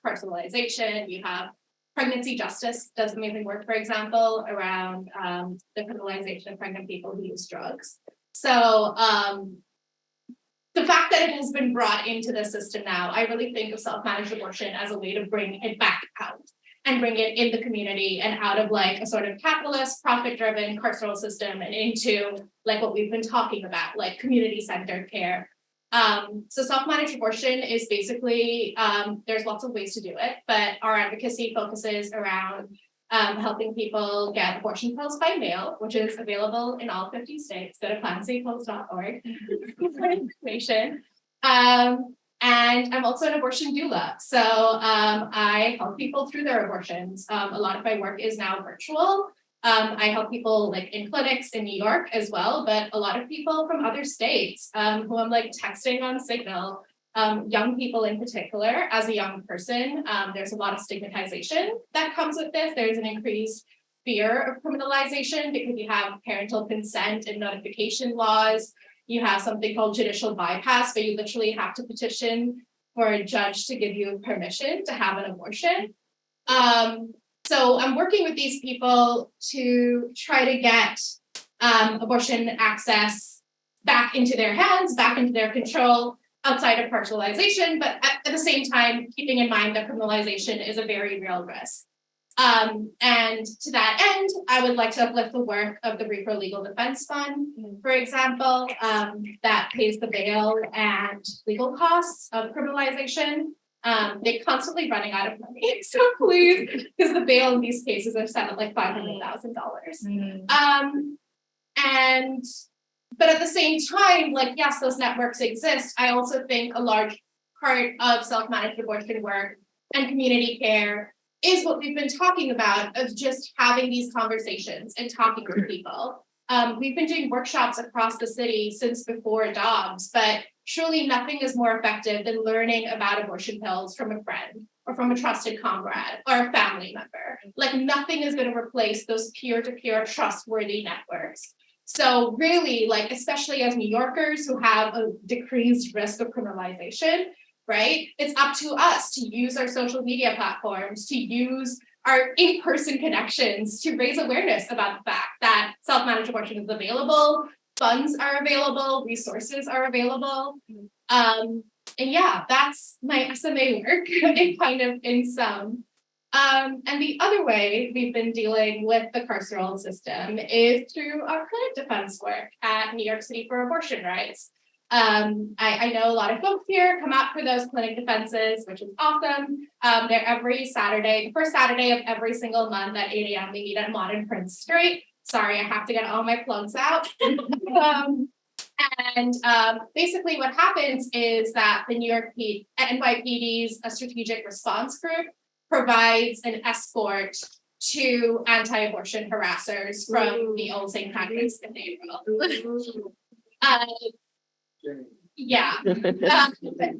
carcelization. You have pregnancy justice does amazing work, for example, around the criminalization of pregnant people who use drugs. So the fact that it has been brought into the system now, I really think of self-managed abortion as a way to bring it back out and bring it in the community and out of like a sort of capitalist, profit-driven carceral system and into like what we've been talking about, like community-centered care. So self-managed abortion is basically, there's lots of ways to do it, but our advocacy focuses around helping people get abortion pills by mail, which is available in all 50 states. Go to plansafepills.org for information. And I'm also an abortion doula. So I help people through their abortions. A lot of my work is now virtual. I help people like in clinics in New York as well, but a lot of people from other states who I'm like texting on Signal, young people in particular. As a young person, there's a lot of stigmatization that comes with this. There's an increased fear of criminalization because you have parental consent and notification laws. You have something called judicial bypass, where you literally have to petition for a judge to give you permission to have an abortion. So I'm working with these people to try to get abortion access back into their hands, back into their control, outside of partialization, but at the same time, keeping in mind that criminalization is a very real risk. And to that end, I would like to uplift the work of the Repro Legal Defense Fund, for example, that pays the bail and legal costs of criminalization. They're constantly running out of money, so please, because the bail in these cases are set at like $500,000. But at the same time, like, yes, those networks exist. I also think a large part of self-managed abortion work and community care is what we've been talking about, of just having these conversations and talking to people. We've been doing workshops across the city since before Dobbs, but surely nothing is more effective than learning about abortion pills from a friend or from a trusted comrade or a family member. Like nothing is going to replace those peer-to-peer trustworthy networks. So really, like, especially as New Yorkers who have a decreased risk of criminalization, right? It's up to us to use our social media platforms, to use our in-person connections to raise awareness about the fact that self-managed abortion is available, funds are available, resources are available. And yeah, that's my SMA work kind of in sum. And the other way we've been dealing with the carceral system is through our clinic defense work at New York City for Abortion Rights. I know a lot of folks here come out for those clinic defenses, which is awesome. They're every Saturday, the first Saturday of every single month at 8 a.m. We meet at Modern Prince Street. Sorry, I have to get all my plugs out. Basically what happens is that the New York NYPD's a strategic response group provides an escort to anti-abortion harassers from the old St. Patrick's Cathedral.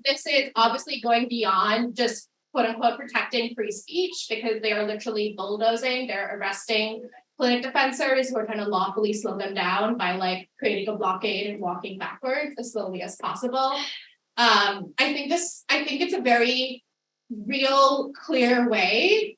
This is obviously going beyond just quote unquote protecting free speech, because they are literally bulldozing, they're arresting clinic defenders who are trying to lawfully slow them down by like creating a blockade and walking backwards as slowly as possible. I think it's a very real, clear way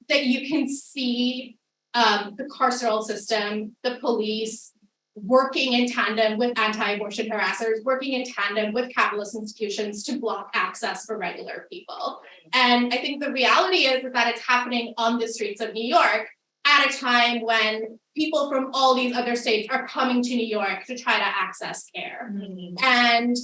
that you can see the carceral system, the police, working in tandem with anti-abortion harassers, working in tandem with capitalist institutions to block access for regular people. And I think the reality is that it's happening on the streets of New York at a time when people from all these other states are coming to New York to try to access care. And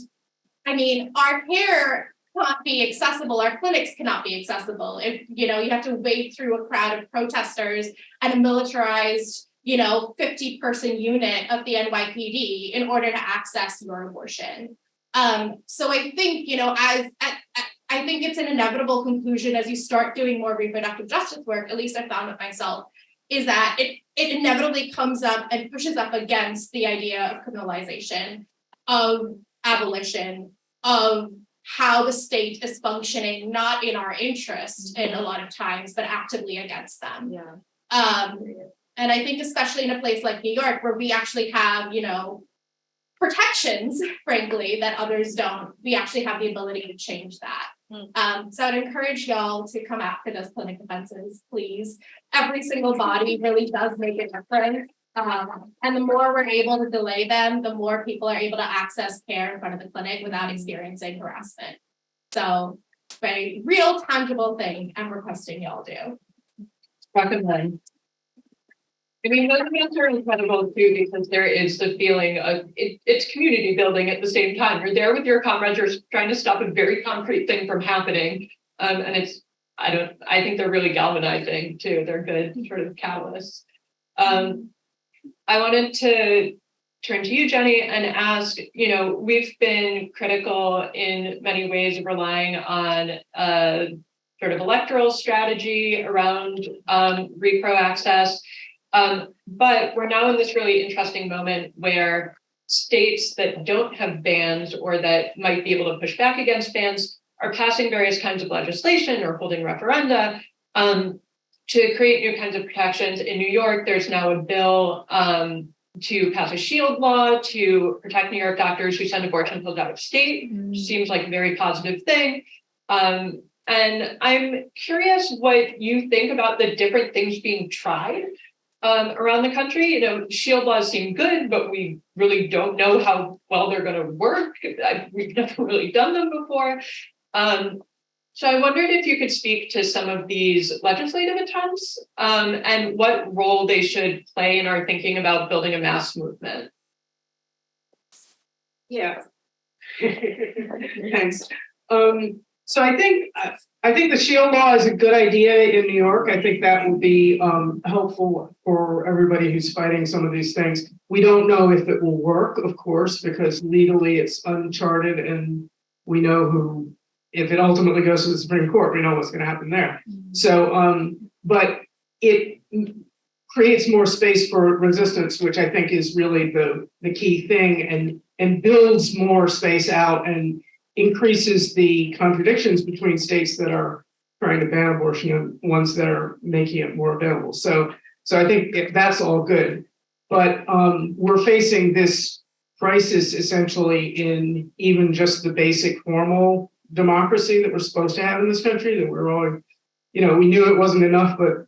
I mean, our care cannot be accessible, our clinics cannot be accessible. If, you know, you have to wade through a crowd of protesters and a militarized 50-person unit of the NYPD in order to access your abortion. So I think, I think it's an inevitable conclusion as you start doing more reproductive justice work, at least I found it myself, is that it inevitably comes up and pushes up against the idea of criminalization, of abolition, of how the state is functioning, not in our interest in a lot of times, but actively against them. And I think especially in a place like New York, where we actually have, protections, frankly, that others don't, we actually have the ability to change that. So I'd encourage y'all to come out for those clinic defenses, please. Every single body really does make a difference. And the more we're able to delay them, the more people are able to access care in front of the clinic without experiencing harassment. So a real tangible thing I'm requesting y'all do. Recommend. I mean, those events are incredible too, because there is the feeling of it's community building at the same time. You're there with your comrades, you're trying to stop a very concrete thing from happening. And it's, I think they're really galvanizing too. They're good sort of catalysts. I wanted to turn to you, Jenny, and ask, we've been critical in many ways of relying on sort of electoral strategy around repro access. But we're now in this really interesting moment where states that don't have bans or that might be able to push back against bans are passing various kinds of legislation or holding referenda to create new kinds of protections. In New York, there's now a bill to pass a shield law to protect New York doctors who send abortion pills out of state, which seems like a very positive thing. And I'm curious what you think about the different things being tried around the country. Shield laws seem good, but we really don't know how well they're going to work. We've never really done them before. So I wondered if you could speak to some of these legislative attempts and what role they should play in our thinking about building a mass movement. Yeah. Thanks. So I think the shield law is a good idea in New York. I think that will be helpful for everybody who's fighting some of these things. We don't know if it will work, of course, because legally it's uncharted, and we know who, if it ultimately goes to the Supreme Court, we know what's going to happen there. So, but it creates more space for resistance, which I think is really the key thing, and builds more space out and increases the contradictions between states that are trying to ban abortion and ones that are making it more available. So I think that's all good. But we're facing this crisis essentially in even just the basic formal democracy that we're supposed to have in this country, that we're all, we knew it wasn't enough, but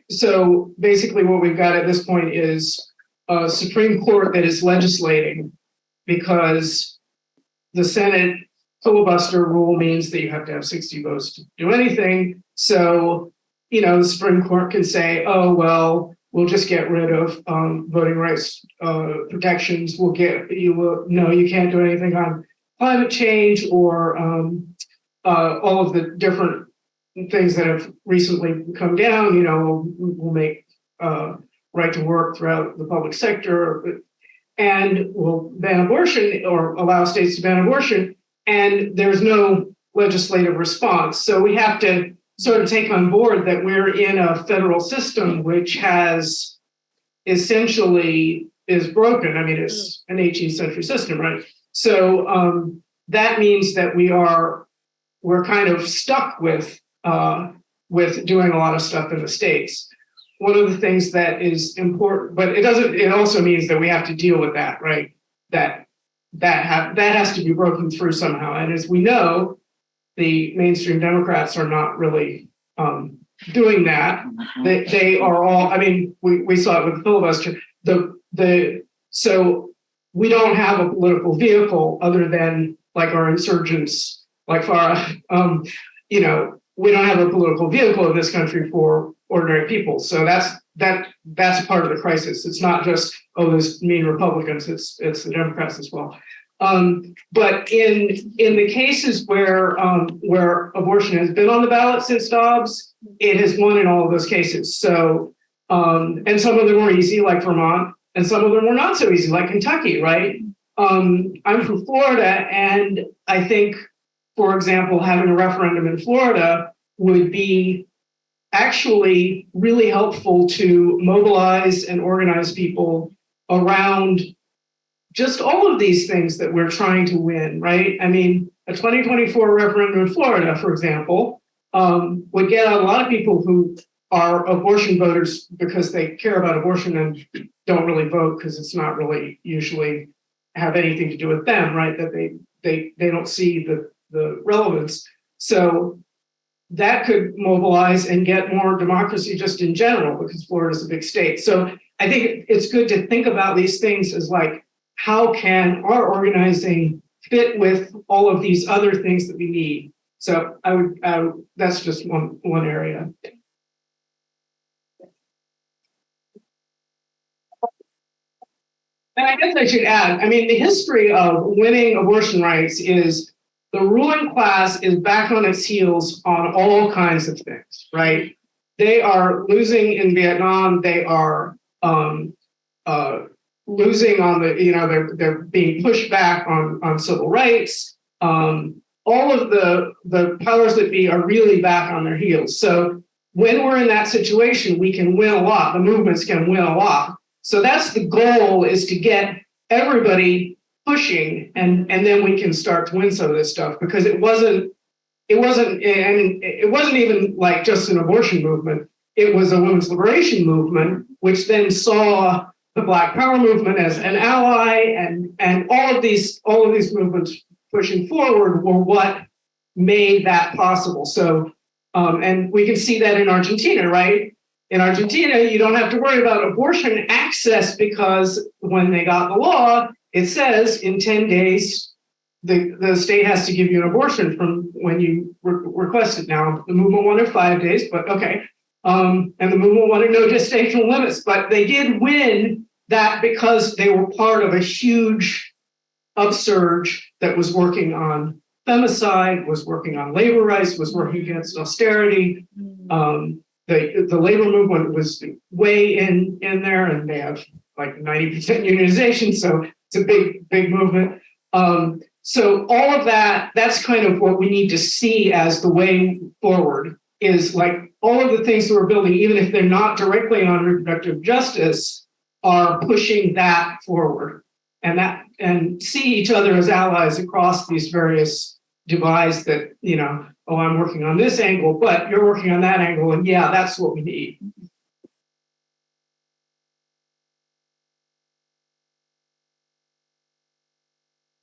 so basically what we've got at this point is a Supreme Court that is legislating, because the Senate filibuster rule means that you have to have 60 votes to do anything. So, the Supreme Court can say, oh, well, we'll just get rid of voting rights protections. You can't do anything on climate change or all of the different things that have recently come down. We'll make right to work throughout the public sector, and we'll ban abortion or allow states to ban abortion, and there's no legislative response. So we have to sort of take on board that we're in a federal system which has essentially is broken. I mean, it's an 18th century system, right? So that means that we're kind of stuck with doing a lot of stuff in the states. One of the things that is important, but it also means that we have to deal with that, right? That has to be broken through somehow. And as we know, the mainstream Democrats are not really doing that. They are all, I mean, we saw it with the filibuster. So we don't have a political vehicle other than like our insurgents, like Farah, we don't have a political vehicle in this country for ordinary people. So that's part of the crisis. It's not just, those mean Republicans, it's the Democrats as well. But in the cases where abortion has been on the ballot since Dobbs, it has won in all of those cases. So, and some of them were easy, like Vermont, and some of them were not so easy, like Kentucky, right? I'm from Florida, and I think, for example, having a referendum in Florida would be actually really helpful to mobilize and organize people around just all of these things that we're trying to win, right? I mean, a 2024 referendum in Florida, for example, would get out a lot of people who are abortion voters because they care about abortion and don't really vote because it's not really usually have anything to do with them, right? That they don't see the relevance. So that could mobilize and get more democracy just in general, because Florida is a big state. So I think it's good to think about these things as like, how can our organizing fit with all of these other things that we need? So I would, that's just one area. And I guess I should add, I mean, the history of winning abortion rights is the ruling class is back on its heels on all kinds of things, right? They are losing in Vietnam. They are losing on the, you know, they're being pushed back on civil rights. All of the powers that be are really back on their heels. So when we're in that situation, we can win a lot. The movements can win a lot. So that's the goal, is to get everybody pushing, and then we can start to win some of this stuff, because it wasn't even like just an abortion movement. It was a women's liberation movement, which then saw the Black Power movement as an ally, and all of these movements pushing forward were what made that possible. So, and we can see that in Argentina, right? In Argentina, you don't have to worry about abortion access, because when they got the law, it says in 10 days, the state has to give you an abortion from when you request it. Now, the movement wanted 5 days, but okay. And the movement wanted no gestational limits, but they did win that because they were part of a huge upsurge that was working on femicide, was working on labor rights, was working against austerity. The labor movement was way in there, and they have like 90% unionization, so it's a big movement. So all of that, that's kind of what we need to see as the way forward, is like all of the things that we're building, even if they're not directly on reproductive justice, are pushing that forward, and see each other as allies across these various divides that, you know, oh, I'm working on this angle, but you're working on that angle, and yeah, that's what we need.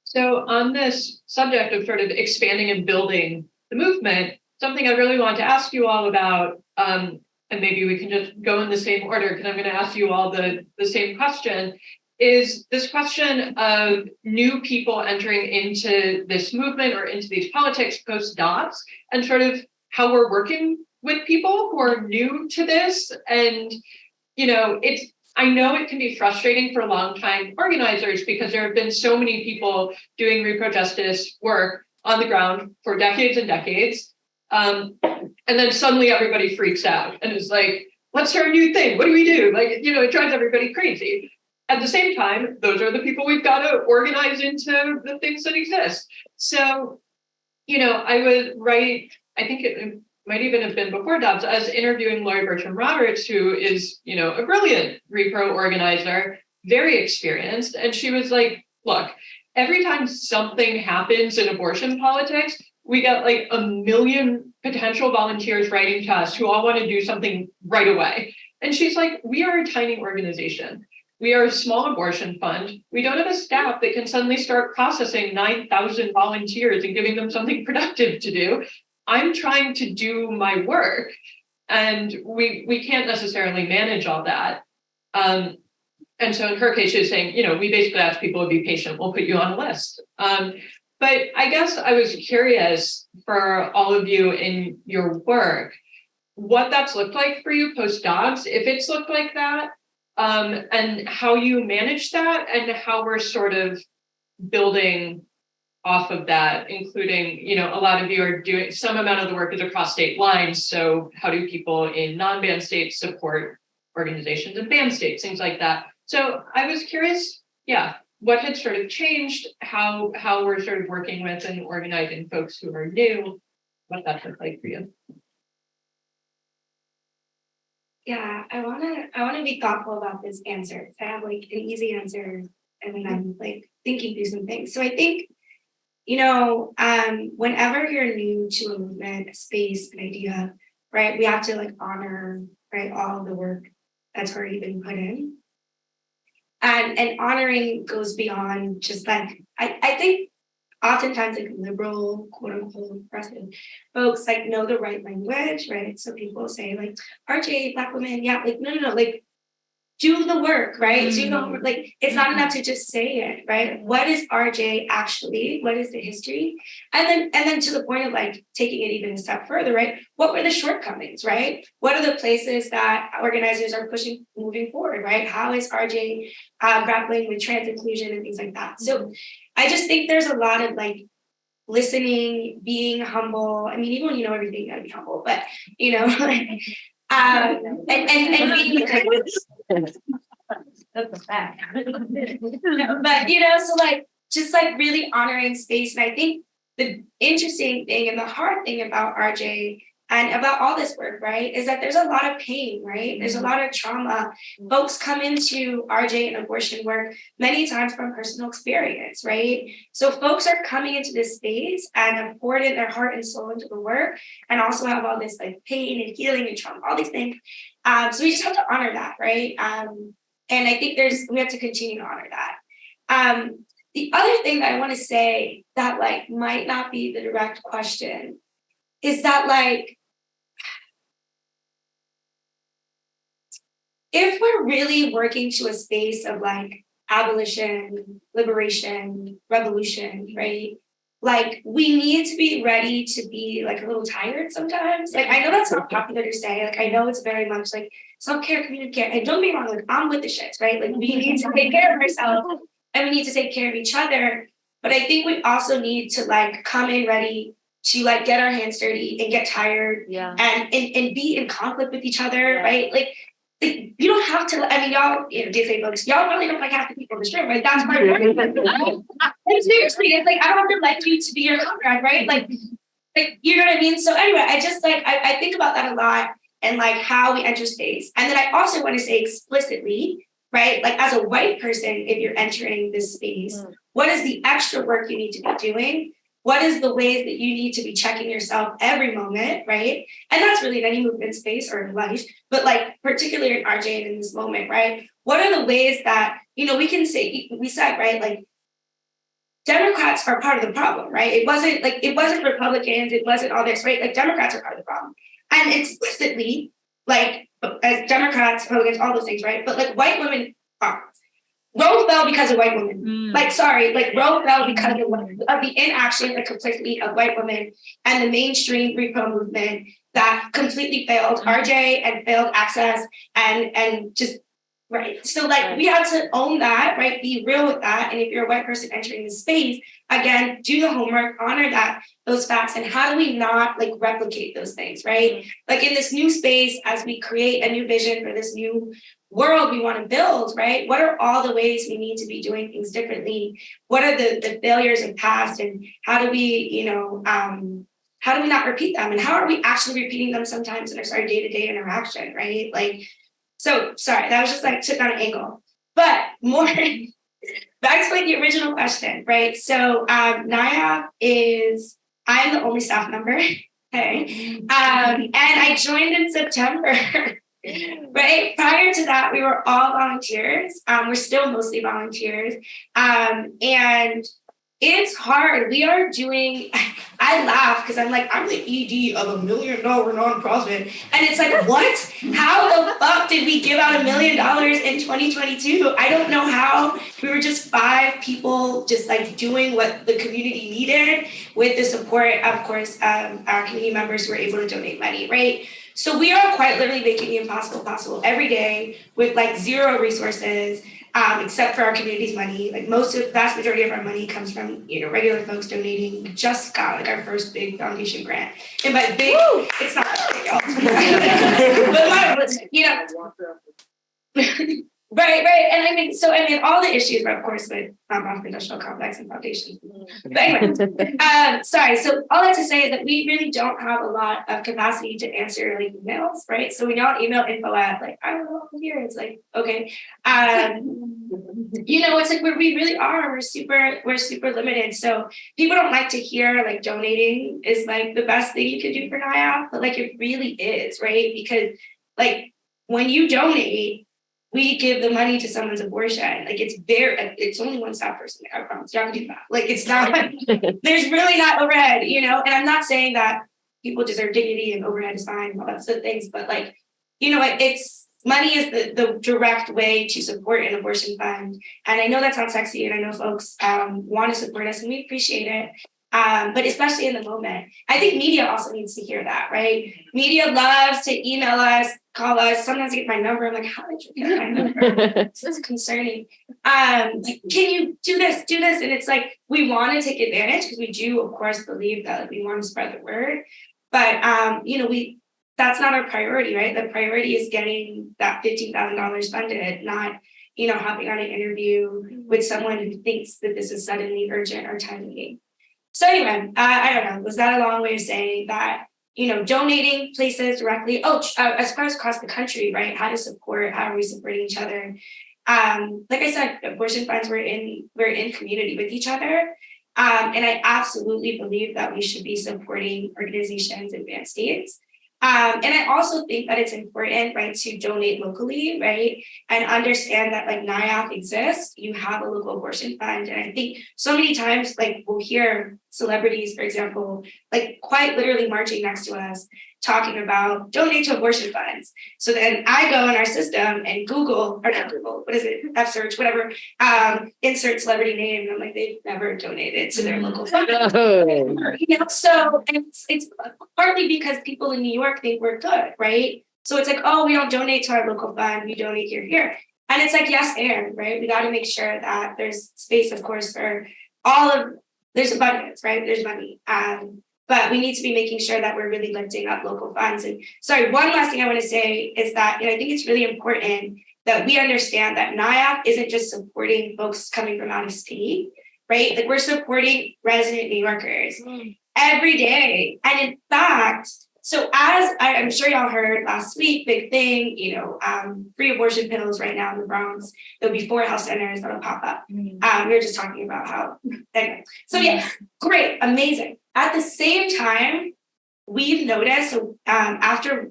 So on this subject of sort of expanding and building the movement, something I really want to ask you all about, and maybe we can just go in the same order, because I'm going to ask you all the same question, is this question of new people entering into this movement or into these politics post-Dobbs, and sort of how we're working with people who are new to this. And, you know, I know it can be frustrating for longtime organizers, because there have been so many people doing repro justice work on the ground for decades and decades. And then suddenly everybody freaks out and is like, what's our new thing? What do we do? Like, you know, it drives everybody crazy. At the same time, those are the people we've got to organize into the things that exist. So, you know, I would write, I think it might even have been before Dobbs, I was interviewing Lori Bertram Roberts, who is, you know, a brilliant repro organizer, very experienced. And she was like, look, every time something happens in abortion politics, we get like 1 million potential volunteers writing to us who all want to do something right away. And she's like, we are a tiny organization. We are a small abortion fund. We don't have a staff that can suddenly start processing 9,000 volunteers and giving them something productive to do. I'm trying to do my work, and we can't necessarily manage all that. And so in her case, she was saying, you know, we basically ask people to be patient. We'll put you on a list. But I guess I was curious, for all of you in your work, what that's looked like for you post-Dobbs, if it's looked like that, and how you manage that, and how we're sort of building off of that, including, you know, a lot of you are doing some amount of the work is across state lines. So how do people in non-banned states support organizations in banned states, things like that? So I was curious, yeah, what had sort of changed, how we're sort of working with and organizing folks who are new, what that looked like for you. Yeah, I wanna be thoughtful about this answer. I have like an easy answer, and then I'm like thinking through some things. So I think, you know, whenever you're new to a movement, a space, an idea, right, we have to like honor, right, all the work that's already been put in. And honoring goes beyond just like, I think oftentimes like liberal, quote unquote, progressive folks like know the right language, right? So people say like, RJ, Black women, yeah, like, no, like do the work, right? Do the homework. Like, it's not enough to just say it, right? What is RJ actually? What is the history? And then to the point of like taking it even a step further, right? What were the shortcomings, right? What are the places that organizers are pushing moving forward, right? How is RJ grappling with trans inclusion and things like that? So I just think there's a lot of like listening, being humble. I mean, even when you know everything, you gotta be humble, but you know, like, and being That's a fact. but you know, so like just like really honoring space. And I think the interesting thing and the hard thing about RJ and about all this work, right, is that there's a lot of pain, right? There's a lot of trauma. Folks come into RJ and abortion work many times from personal experience, right? So folks are coming into this space and have poured in their heart and soul into the work, and also have all this like pain and healing and trauma, all these things. So we just have to honor that, right? And I think we have to continue to honor that. The other thing that I want to say that like might not be the direct question is that like, if we're really working to a space of like abolition, liberation, revolution, right? Like we need to be ready to be like a little tired sometimes. Like I know that's not popular to say. Like I know it's very much like self-care, community care. And don't be wrong, like I'm with the shits, right? Like we need to take care of ourselves and we need to take care of each other. But I think we also need to like come in ready to like get our hands dirty and get tired and be in conflict with each other, right? Like you don't have to, I mean, y'all, you know, Disney folks, y'all really don't like half the people in this room, right? That's part of it. Seriously, it's like, I don't have to like you to be your comrade, right? Like, you know what I mean? So anyway, I just like, I think about that a lot and like how we enter space. And then I also want to say explicitly, right? Like as a white person, if you're entering this space, what is the extra work you need to be doing? What is the ways that you need to be checking yourself every moment, right? And that's really in any movement space or in life, but like particularly in RJ and in this moment, right? What are the ways that, you know, we can say, we said, right, like Democrats are part of the problem, right? It wasn't Republicans, it wasn't all this, right? Like Democrats are part of the problem. And explicitly, like as Democrats, Republicans, all those things, right? But like white women are. Roe fell because of white women. Like, sorry, like Roe fell because of the inaction and complicity of white women and the mainstream repro movement that completely failed RJ and failed access and just, right. So like we have to own that, right? Be real with that. And if you're a white person entering the space, again, do the homework, honor those facts. And how do we not like replicate those things, right? Like in this new space, as we create a new vision for this new world we want to build, right? What are all the ways we need to be doing things differently? What are the failures of past, and how do we, you know, how do we not repeat them? And how are we actually repeating them sometimes in our day-to-day interaction, right? Like, so sorry, that was just like took on an angle. But more back to like the original question, right? So NIAF is, I'm the only staff member, okay? And I joined in September. Right. Prior to that, we were all volunteers. We're still mostly volunteers. And it's hard. We are doing, I laugh because I'm like, I'm the ED of $1 million nonprofit. And it's like, what? How the fuck did we give out $1 million in 2022? I don't know how. We were just 5 people just like doing what the community needed with the support, of course, our community members who were able to donate money, right? So we are quite literally making the impossible possible every day with like 0 resources, except for our community's money. Like vast majority of our money comes from, you know, regular folks donating. We just got like our first big foundation grant. And by big, it's not that big, but you know. Right. And I mean, all the issues, but of course, with nonprofit industrial complex and foundations. But anyway, sorry. So all that to say is that we really don't have a lot of capacity to answer like emails, right? So we don't email info at like, I don't know, here. It's like, okay. You know, it's like where we really are. We're super limited. So people don't like to hear like donating is like the best thing you can do for NIAF, but like it really is, right? Because like when you donate, we give the money to someone's abortion. Like it's only one staff person. I promise. You're not gonna do that. Like it's not. There's really not overhead, you know. And I'm not saying that people deserve dignity and overhead is fine and all that sort of things, but like, you know, money is the direct way to support an abortion fund. And I know that's not sexy, and I know folks want to support us, and we appreciate it. But especially in the moment, I think media also needs to hear that, right? Media loves to email us, call us. Sometimes I get my number. I'm like, how did you get my number? This is concerning. Like, can you do this, do this? And it's like, we want to take advantage because we do, of course, believe that we want to spread the word. But, you know, that's not our priority, right? The priority is getting that $15,000 funded, not, you know, hopping on an interview with someone who thinks that this is suddenly urgent or timely. So anyway, I don't know, was that a long way of saying that, you know, donating places directly, as far as across the country, right? How are we supporting each other? Like I said, abortion funds, we're in community with each other. And I absolutely believe that we should be supporting organizations in advanced states. And I also think that it's important, right, to donate locally, right, and understand that like NIAF exists, you have a local abortion fund. And I think so many times, like we'll hear celebrities, for example, like quite literally marching next to us, talking about donate to abortion funds. So then I go in our system and Google, or not Google, what is it, F search, whatever, insert celebrity name. And I'm like, they've never donated to their local fund. You know, so it's partly because people in New York think we're good, right? So it's like, oh, we don't donate to our local fund, we donate here. And it's like, yes, and right, we got to make sure that there's space, of course, for there's abundance, right? There's money. But we need to be making sure that we're really lifting up local funds. And sorry, one last thing I want to say is that, and I think it's really important that we understand that NIAF isn't just supporting folks coming from out of state, right? Like we're supporting resident New Yorkers every day. And in fact, so as I'm sure y'all heard last week, big thing, you know, free abortion pills right now in the Bronx. There'll be 4 health centers that'll pop up. We were just talking about how, anyway. So yeah, great, amazing. At the same time, we've noticed, so after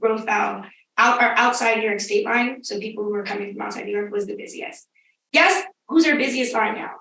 Roe fell, outside New York state line, so people who were coming from outside New York was the busiest. Guess who's our busiest line now?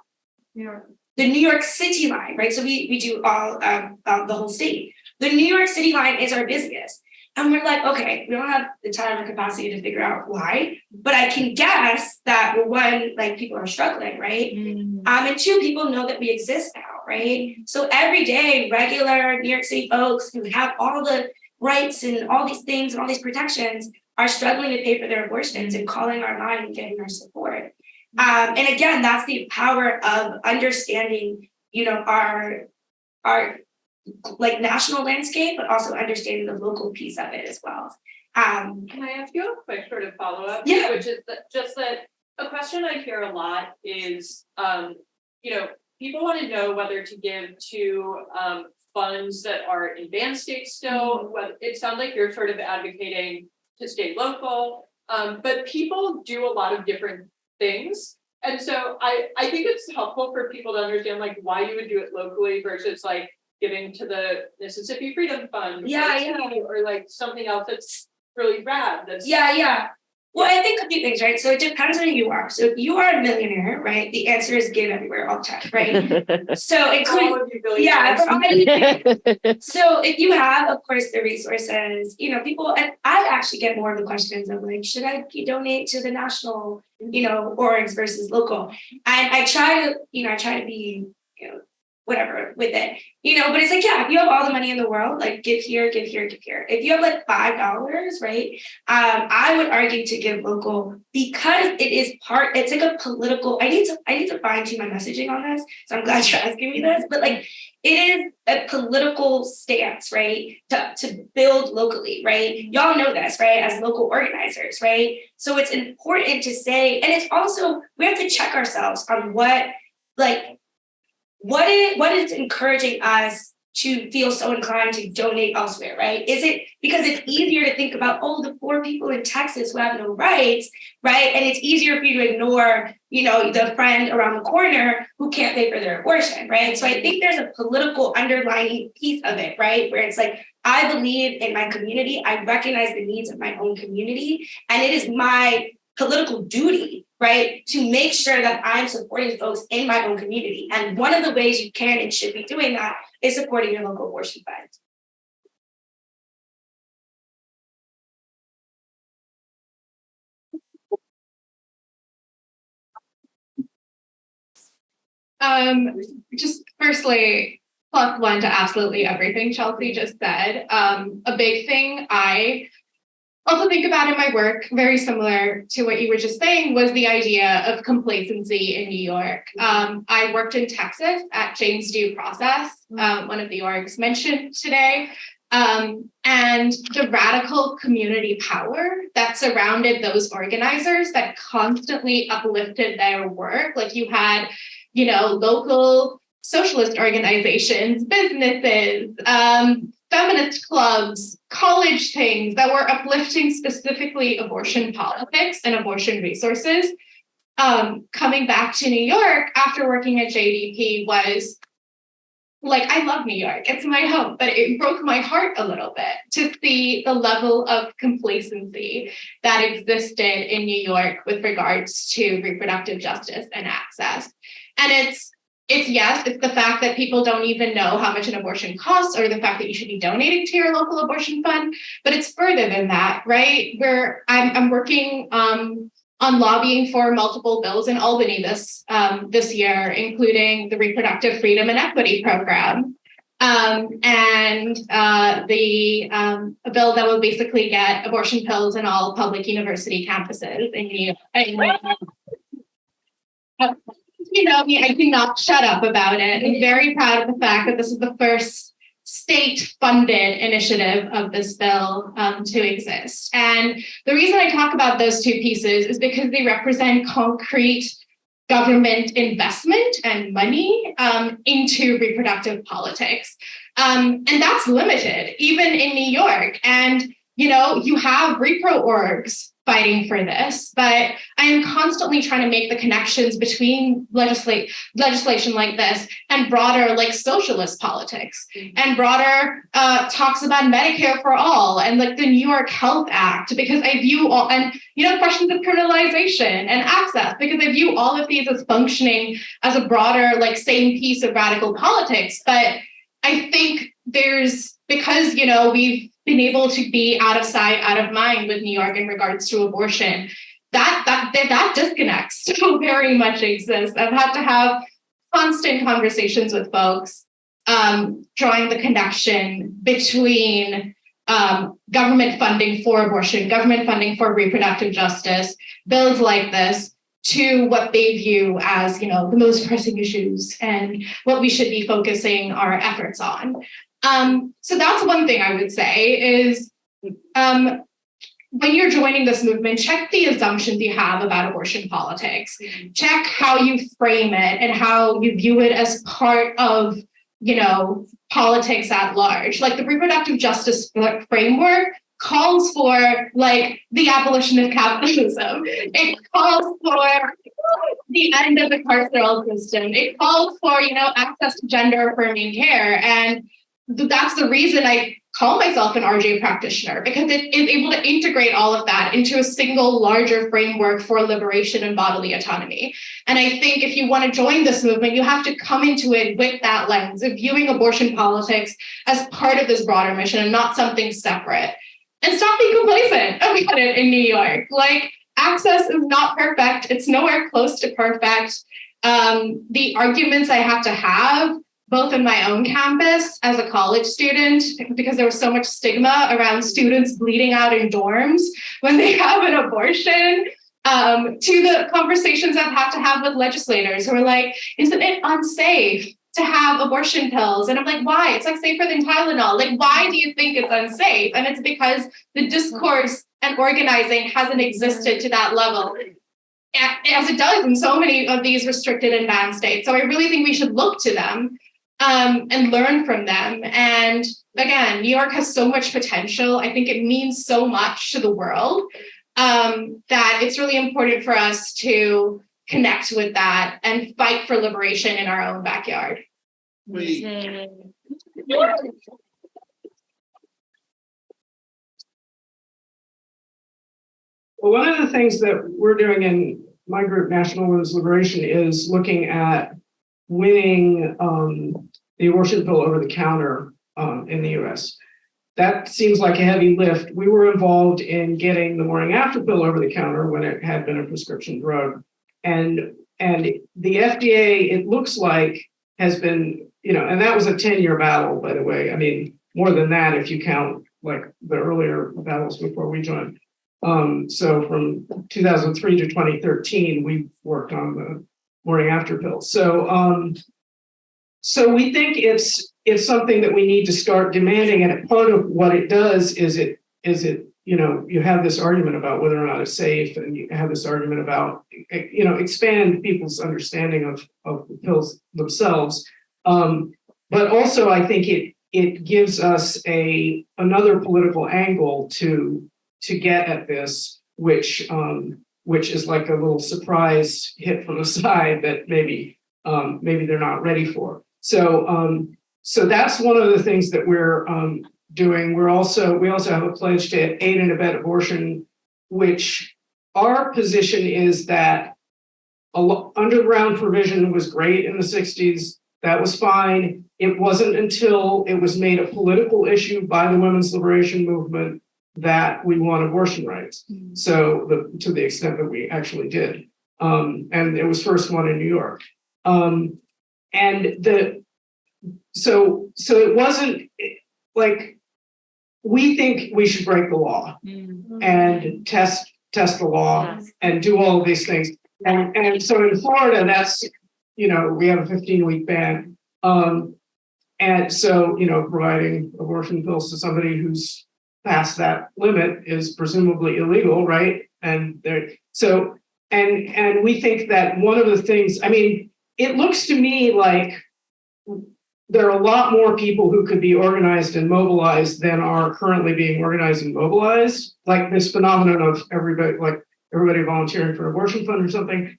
New York. The New York City line, right? So we do all the whole state. The New York City line is our busiest. And we're like, okay, we don't have the time or capacity to figure out why, but I can guess that one, like people are struggling, right? And 2, people know that we exist now, right? So every day, regular New York City folks who have all the rights and all these things and all these protections are struggling to pay for their abortions and calling our line and getting our support. And again, that's the power of understanding, you know, our like national landscape, but also understanding the local piece of it as well. Can I ask you a quick sort of follow-up? Yeah. Which is just that a question I hear a lot is, you know, people want to know whether to give to funds that are in banned states still. Well, it sounds like you're sort of advocating to stay local, but people do a lot of different things. And so I think it's helpful for people to understand like why you would do it locally versus like giving to the Mississippi Freedom Fund, or like something else that's really rad. Well, I think a few things, right? So it depends on who you are. So if you are a millionaire, right? The answer is give everywhere all the time, right? So including, so if you have, of course, the resources, you know, people, and I actually get more of the questions of like, should I donate to the national, you know, orgs versus local? And I try to be, you know, whatever with it, you know, but it's like, yeah, if you have all the money in the world, like give here, give here, give here. If you have like $5, right? I would argue to give local because it is it's like a political, I need to fine tune my messaging on this. So I'm glad you're asking me this, but like it is a political stance, right? To build locally, right? Y'all know this, right? As local organizers, right? So it's important to say, and it's also, we have to check ourselves on what is encouraging us to feel so inclined to donate elsewhere, right? Is it because it's easier to think about, oh, the poor people in Texas who have no rights, right? And it's easier for you to ignore, you know, the friend around the corner who can't pay for their abortion, right? So I think there's a political underlying piece of it, right? Where it's like, I believe in my community, I recognize the needs of my own community, and it is my political duty, right, to make sure that I'm supporting folks in my own community. And one of the ways you can and should be doing that is supporting your local abortion fund. Just firstly, +1 to absolutely everything Chelsea just said. A big thing I also think about in my work, very similar to what you were just saying, was the idea of complacency in New York. I worked in Texas at James Due Process, one of the orgs mentioned today. And the radical community power that surrounded those organizers that constantly uplifted their work. Like you had, you know, local socialist organizations, businesses, feminist clubs, college things that were uplifting specifically abortion politics and abortion resources. Coming back to New York after working at JDP was like, I love New York, it's my home, but it broke my heart a little bit to see the level of complacency that existed in New York with regards to reproductive justice and access. And it's the fact that people don't even know how much an abortion costs or the fact that you should be donating to your local abortion fund, but it's further than that, right? Where I'm working on lobbying for multiple bills in Albany this year, including the Reproductive Freedom and Equity Program, and a bill that will basically get abortion pills in all public university campuses in New York. You know me, I cannot shut up about it. I'm very proud of the fact that this is the first state-funded initiative of this bill to exist. And the reason I talk about those two pieces is because they represent concrete government investment and money into reproductive politics. And that's limited, even in New York. And, you know, you have repro orgs fighting for this, but I am constantly trying to make the connections between legislation like this and broader like socialist politics and broader talks about Medicare for all and like the New York Health Act, because I view all, and you know, questions of criminalization and access, because I view all of these as functioning as a broader like same piece of radical politics. But I think because, you know, we've been able to be out of sight, out of mind with New York in regards to abortion, that disconnect still very much exists. I've had to have constant conversations with folks, drawing the connection between government funding for abortion, government funding for reproductive justice, bills like this, to what they view as, you know, the most pressing issues and what we should be focusing our efforts on. So that's one thing I would say is when you're joining this movement, check the assumptions you have about abortion politics. Check how you frame it and how you view it as part of, you know, politics at large. Like the reproductive justice framework calls for like the abolition of capitalism. It calls for the end of the carceral system. It calls for, you know, access to gender affirming care. And that's the reason I call myself an RJ practitioner, because it is able to integrate all of that into a single larger framework for liberation and bodily autonomy. And I think if you want to join this movement, you have to come into it with that lens of viewing abortion politics as part of this broader mission and not something separate. And stop being complacent about it in New York. Like, access is not perfect. It's nowhere close to perfect. The arguments I have to have, both in my own campus as a college student, because there was so much stigma around students bleeding out in dorms when they have an abortion, to the conversations I've had to have with legislators who are like, isn't it unsafe to have abortion pills? And I'm like, why? It's like safer than Tylenol. Like, why do you think it's unsafe? And it's because the discourse and organizing hasn't existed to that level, as it does in so many of these restricted and banned states. So I really think we should look to them and learn from them. And again, New York has so much potential. I think it means so much to the world that it's really important for us to connect with that and fight for liberation in our own backyard. Well, one of the things that we're doing in my group, National Women's Liberation, is looking at winning the abortion pill over the counter in the US. That seems like a heavy lift. We were involved in getting the morning after pill over the counter when it had been a prescription drug and the FDA, it looks like, has been, and that was a 10-year battle, by the way. I mean, more than that if you count like the earlier battles before we joined. So from 2003 to 2013, we worked on the morning after pill. So we think it's something that we need to start demanding, and part of what it does is it you have this argument about whether or not it's safe, and you have this argument about expand people's understanding of the pills themselves. But also I think it gives us another political angle to get at this, which is like a little surprise hit from the side that maybe they're not ready for. So that's one of the things that we're doing. We also have a pledge to aid and abet abortion, which our position is that underground provision was great in the 60s. That was fine. It wasn't until it was made a political issue by the women's liberation movement that we want abortion rights. So to the extent that we actually did. And it was first one in New York. So it wasn't like, we think we should break the law and test the law and do all of these things. And so in Florida, that's, we have a 15-week ban. And so, providing abortion pills to somebody who's past that limit is presumably illegal, right? And we think that one of the things, I mean, it looks to me like there are a lot more people who could be organized and mobilized than are currently being organized and mobilized, like this phenomenon of everybody volunteering for an abortion fund or something.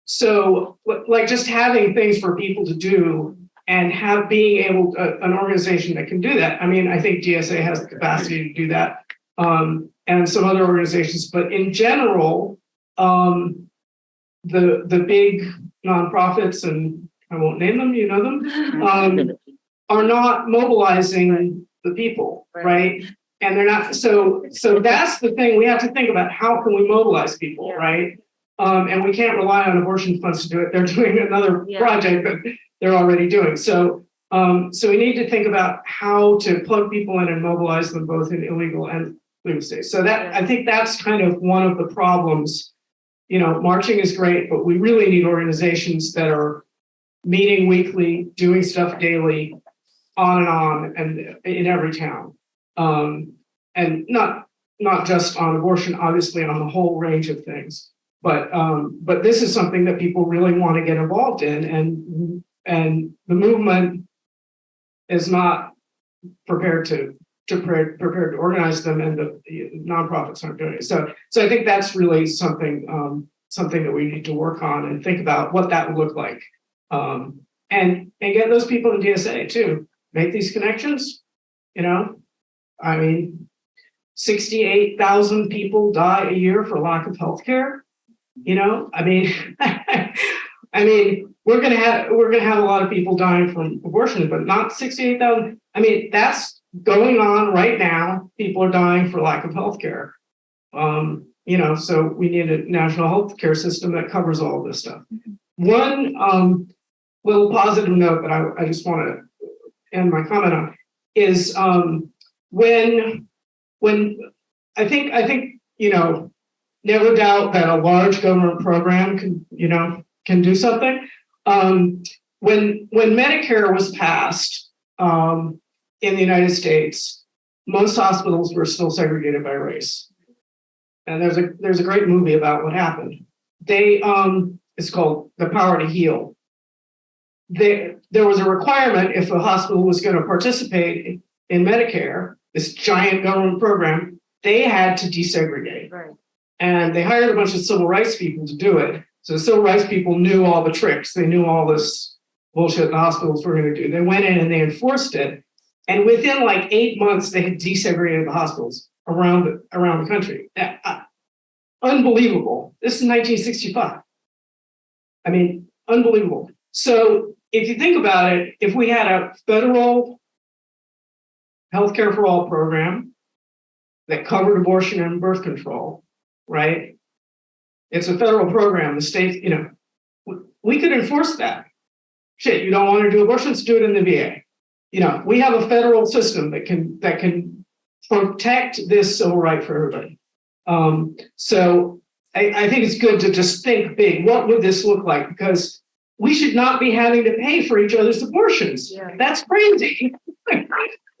So like just having things for people to do and being able to, an organization that can do that. I mean, I think DSA has the capacity to do that, and some other organizations, but in general, the big nonprofits, and I won't name them, you know them, are not mobilizing the people, right? And they're not, so that's the thing we have to think about. How can we mobilize people, right? And we can't rely on abortion funds to do it. They're doing another project that they're already doing. So we need to think about how to plug people in and mobilize them both in illegal and legal states. So that, I think that's kind of one of the problems. Marching is great, but we really need organizations that are meeting weekly, doing stuff daily, on, and in every town. And not just on abortion, obviously on the whole range of things. But this is something that people really want to get involved in, and the movement is not prepared to organize them, and the nonprofits aren't doing it. So I think that's really something that we need to work on and think about what that would look like, and get those people in DSA too. Make these connections. I mean, 68,000 people die a year for lack of health care. I mean, we're gonna have a lot of people dying from abortion, but not 68,000. I mean, that's going on right now. People are dying for lack of health care. So we need a national health care system that covers all of this stuff. One little positive note that I just want to end my comment on is when I think never doubt that a large government program can do something. When Medicare was passed in the United States, most hospitals were still segregated by race. And there's a great movie about what happened. It's called The Power to Heal. There was a requirement, if a hospital was going to participate in Medicare, this giant government program, they had to desegregate. Right. And they hired a bunch of civil rights people to do it. So the civil rights people knew all the tricks. They knew all this bullshit the hospitals were going to do. They went in and they enforced it. And within like 8 months, they had desegregated the hospitals around the country. Unbelievable. This is 1965. I mean, unbelievable. So if you think about it, if we had a federal healthcare for all program that covered abortion and birth control, right? It's a federal program. The state, we could enforce that. Shit, you don't want to do abortions, do it in the VA. We have a federal system that can protect this civil right for everybody. So I think it's good to just think big. What would this look like? Because we should not be having to pay for each other's abortions. Yeah. That's crazy. I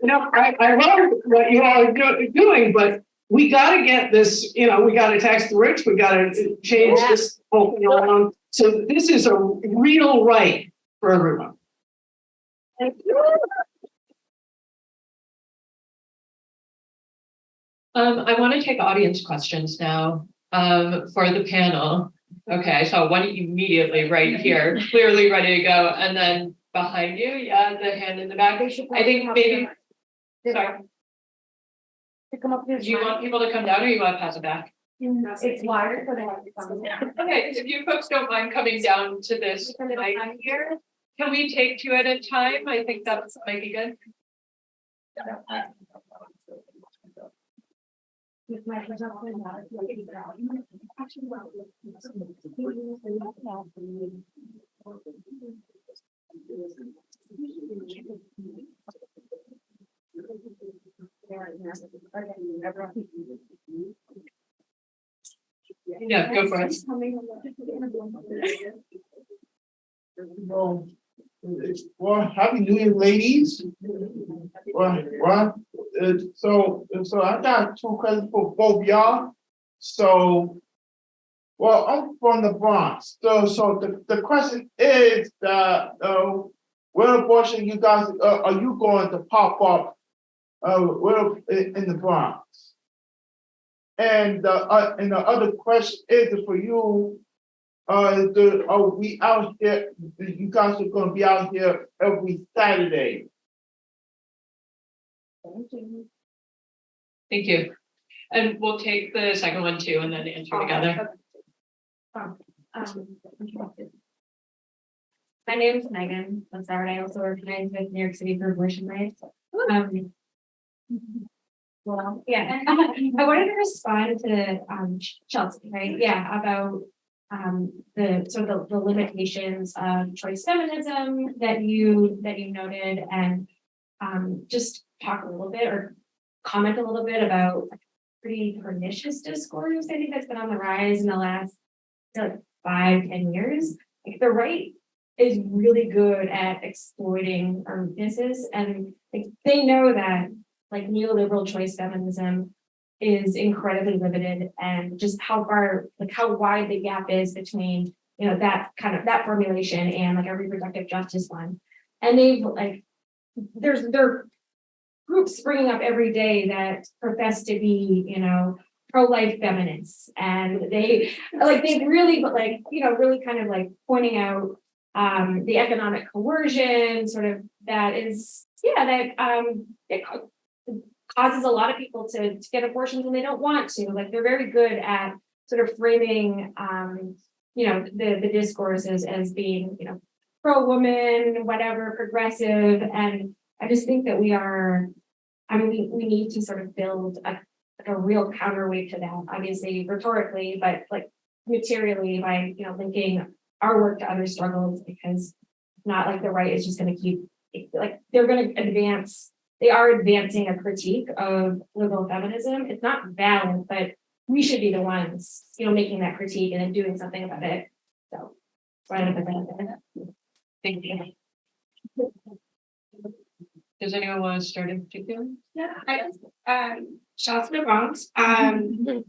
love what you all are doing, but we got to get this, we got to tax the rich. We got to change this whole thing around. So this is a real right for everyone. I want to take audience questions now for the panel. Okay, I saw one immediately right here, clearly ready to go. And then behind you, the hand in the back. I think maybe, sorry. Do you want people to come down or you want to pass it back? It's wider, but okay, if you folks don't mind coming down to this mic here, can we take two at a time? I think that might be good. Yeah, go for it. Well, happy New Year, ladies. So I got two questions for both y'all. So, I'm from the Bronx. So the question is that where abortion you guys are you going to pop up where in the Bronx? And the other question is for you. Are we out here? You guys are going to be out here every Saturday. Thank you. And we'll take the second one too and then answer together. My name is Megan Lassard. I also organize with New York City for abortion rights. Well, yeah, I wanted to respond to Chelsea, right? Yeah, about the sort of the limitations of choice feminism that you noted, and just talk a little bit or comment a little bit about pretty pernicious discourse I think that's been on the rise in the last like 5-10 years. Like the right is really good at exploiting our weaknesses, and like they know that like neoliberal choice feminism is incredibly limited, and just how wide the gap is between that formulation and like a reproductive justice one. And they've like there are groups springing up every day that profess to be pro-life feminists, and they've really really kind of like pointing out the economic coercion sort of that is it causes a lot of people to get abortions when they don't want to. Like they're very good at sort of framing the discourses as being pro-woman, whatever, progressive. And I just think that we need to sort of build a real counterweight to that, obviously rhetorically, but like materially by linking our work to other struggles, because not like the right is just going to keep like they're going to advance. They are advancing a critique of liberal feminism. It's not valid, but we should be the ones, making that critique and then doing something about it. So, right up at that. Thank you. Does anyone want to start in particular? Yeah, shout out to the Bronx.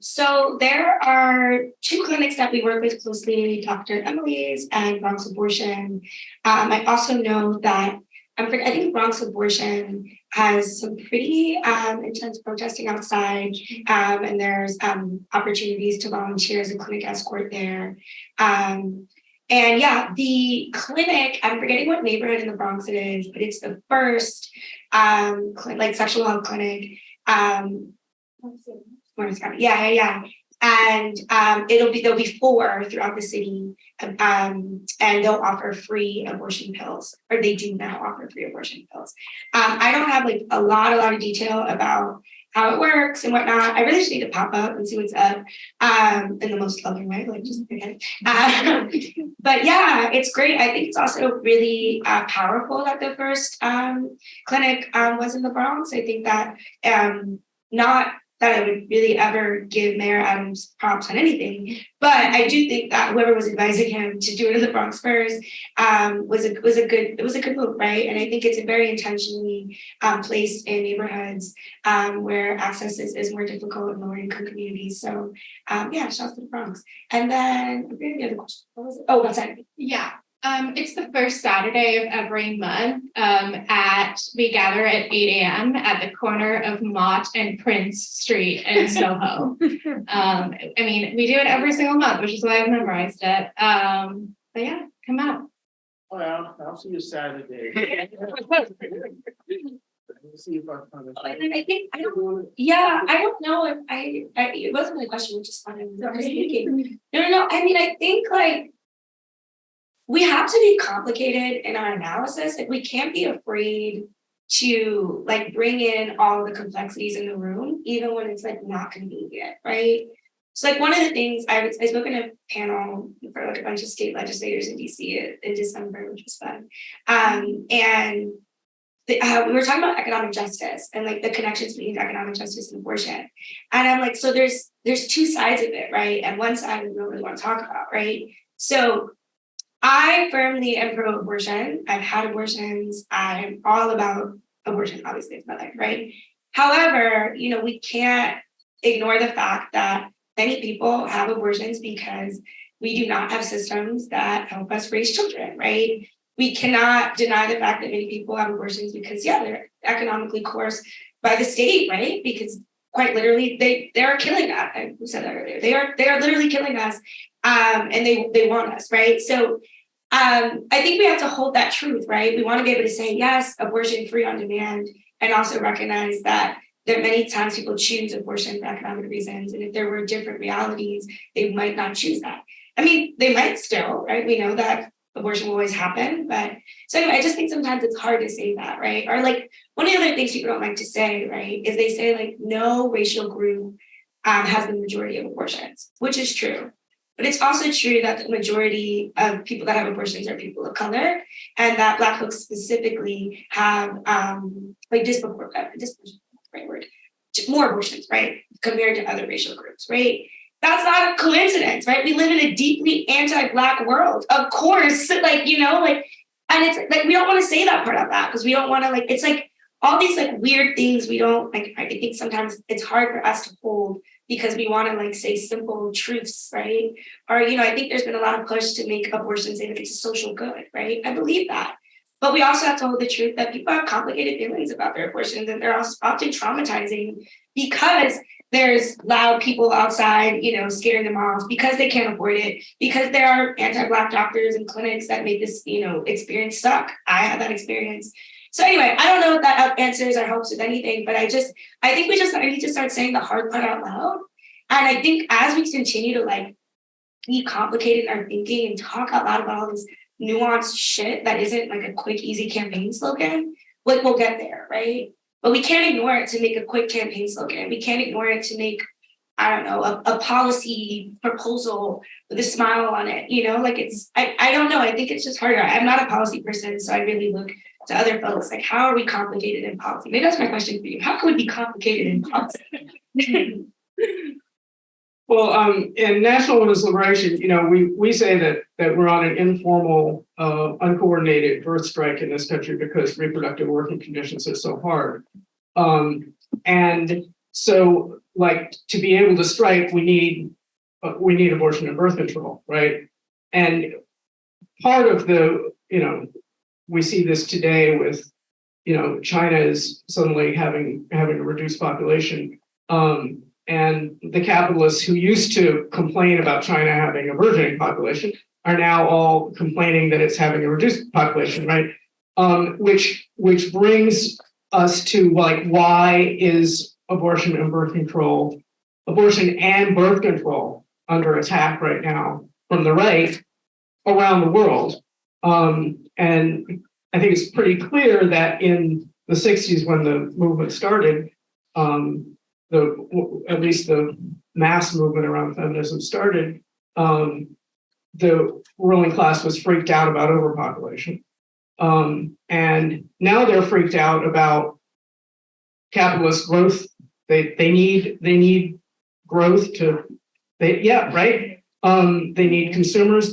So there are two clinics that we work with closely, Dr. Emily's and Bronx Abortion. I also know that I think Bronx Abortion has some pretty intense protesting outside, and there's opportunities to volunteer as a clinic escort there. And yeah, the clinic, I'm forgetting what neighborhood in the Bronx it is, but it's the first sexual health clinic. Yeah. And there'll be 4 throughout the city, and they'll offer free abortion pills, or they do now offer free abortion pills. I don't have like a lot of detail about how it works and whatnot. I really just need to pop up and see what's up, in the most loving way, like just okay. But yeah, it's great. I think it's also really powerful that the first clinic was in the Bronx. I think that not that I would really ever give Mayor Adams props on anything, but I do think that whoever was advising him to do it in the Bronx first was a good move, right? And I think it's very intentionally placed in neighborhoods where access is more difficult in lower income communities. So yeah, shouts to the Bronx. And then the other question. What was it? Oh, what's that? Yeah. It's the first Saturday of every month. We gather at 8 a.m. at the corner of Mott and Prince Street in Soho. I mean, we do it every single month, which is why I've memorized it. But yeah, come out. Well, I'll see you Saturday. See if I find it. And then I think I don't know if it wasn't really a question, which is fine. I was thinking. No. I mean, I think like we have to be complicated in our analysis. Like we can't be afraid to like bring in all the complexities in the room, even when it's like not convenient, right? So like one of the things I spoke in a panel for like a bunch of state legislators in DC in December, which was fun. And we were talking about economic justice and like the connections between economic justice and abortion. And I'm like, so there's two sides of it, right? And one side we don't really want to talk about, right? So I firmly am pro-abortion. I've had abortions. I'm all about abortion, obviously, it's my life, right? However, we can't ignore the fact that many people have abortions because we do not have systems that help us raise children, right? We cannot deny the fact that many people have abortions because, they're economically coerced by the state, right? Because quite literally, they are killing us. I said that earlier. They are literally killing us. And they want us, right? So I think we have to hold that truth, right? We want to be able to say, yes, abortion free on demand, and also recognize that there are many times people choose abortion for economic reasons. And if there were different realities, they might not choose that. I mean, they might still, right? We know that abortion will always happen. But so anyway, I just think sometimes it's hard to say that, right? Or like one of the other things people don't like to say, right, is they say like no racial group has the majority of abortions, which is true. But it's also true that the majority of people that have abortions are people of color, and that Black folks specifically have more abortions, right, compared to other racial groups, right? That's not a coincidence, right? We live in a deeply anti-Black world, of course, and it's like we don't want to say that part of that because we don't want to it's like all these like weird things we don't like. I think sometimes it's hard for us to hold because we want to say simple truths, right? Or, I think there's been a lot of push to make abortion say that it's a social good, right? I believe that. But we also have to hold the truth that people have complicated feelings about their abortions, and they're also often traumatizing because there's loud people outside, scaring them off because they can't afford it, because there are anti-Black doctors and clinics that make this, experience suck. I had that experience. So anyway, I don't know if that answers or helps with anything, but I think I need to start saying the hard part out loud. And I think as we continue to be complicated in our thinking and talk out loud about all this nuanced shit that isn't like a quick, easy campaign slogan, we'll get there, right? But we can't ignore it to make a quick campaign slogan. We can't ignore it to make, I don't know, a policy proposal with a smile on it, I don't know. I think it's just harder. I'm not a policy person, so I really look to other folks, how are we complicated in policy? Maybe that's my question for you. How can we be complicated in policy? Well, in National Women's Liberation, we say that we're on an informal, uncoordinated birth strike in this country because reproductive working conditions are so hard. And so, to be able to strike, we need abortion and birth control, right? And part of the, we see this today with, China is suddenly having a reduced population. And the capitalists who used to complain about China having a burgeoning population are now all complaining that it's having a reduced population, right? Which brings us to why is abortion and birth control under attack right now from the right around the world? And I think it's pretty clear that in the 60s when the movement started, at least the mass movement around feminism started, the ruling class was freaked out about overpopulation. And now they're freaked out about capitalist growth. They need growth to, they need consumers,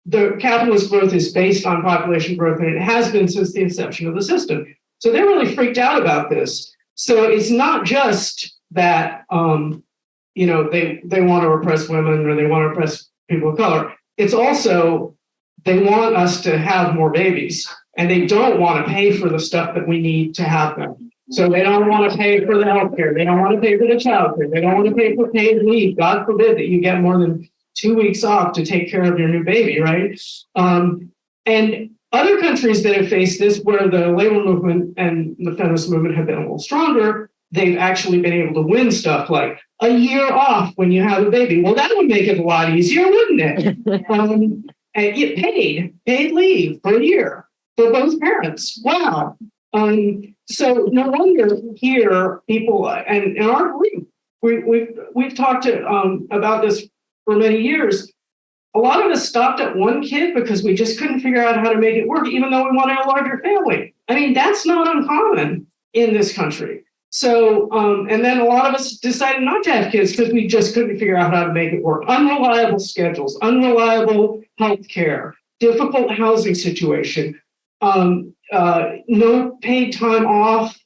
the capitalist growth is based on population growth, and it has been since the inception of the system. So they're really freaked out about this. So it's not just that, they want to oppress women or they want to oppress people of color. It's also, they want us to have more babies, and they don't want to pay for the stuff that we need to have them. So they don't want to pay for the healthcare. They don't want to pay for the childcare. They don't want to pay for paid leave. God forbid that you get more than 2 weeks off to take care of your new baby, right? And other countries that have faced this, where the labor movement and the feminist movement have been a little stronger, they've actually been able to win stuff like a year off when you have a baby. Well, that would make it a lot easier, wouldn't it? And get paid leave for a year for both parents. Wow. So no wonder here people, and in our group, we've talked about this for many years. A lot of us stopped at one kid because we just couldn't figure out how to make it work, even though we wanted a larger family. I mean, that's not uncommon in this country. So, and then a lot of us decided not to have kids because we just couldn't figure out how to make it work. Unreliable schedules, unreliable healthcare, difficult housing situation, no paid time off,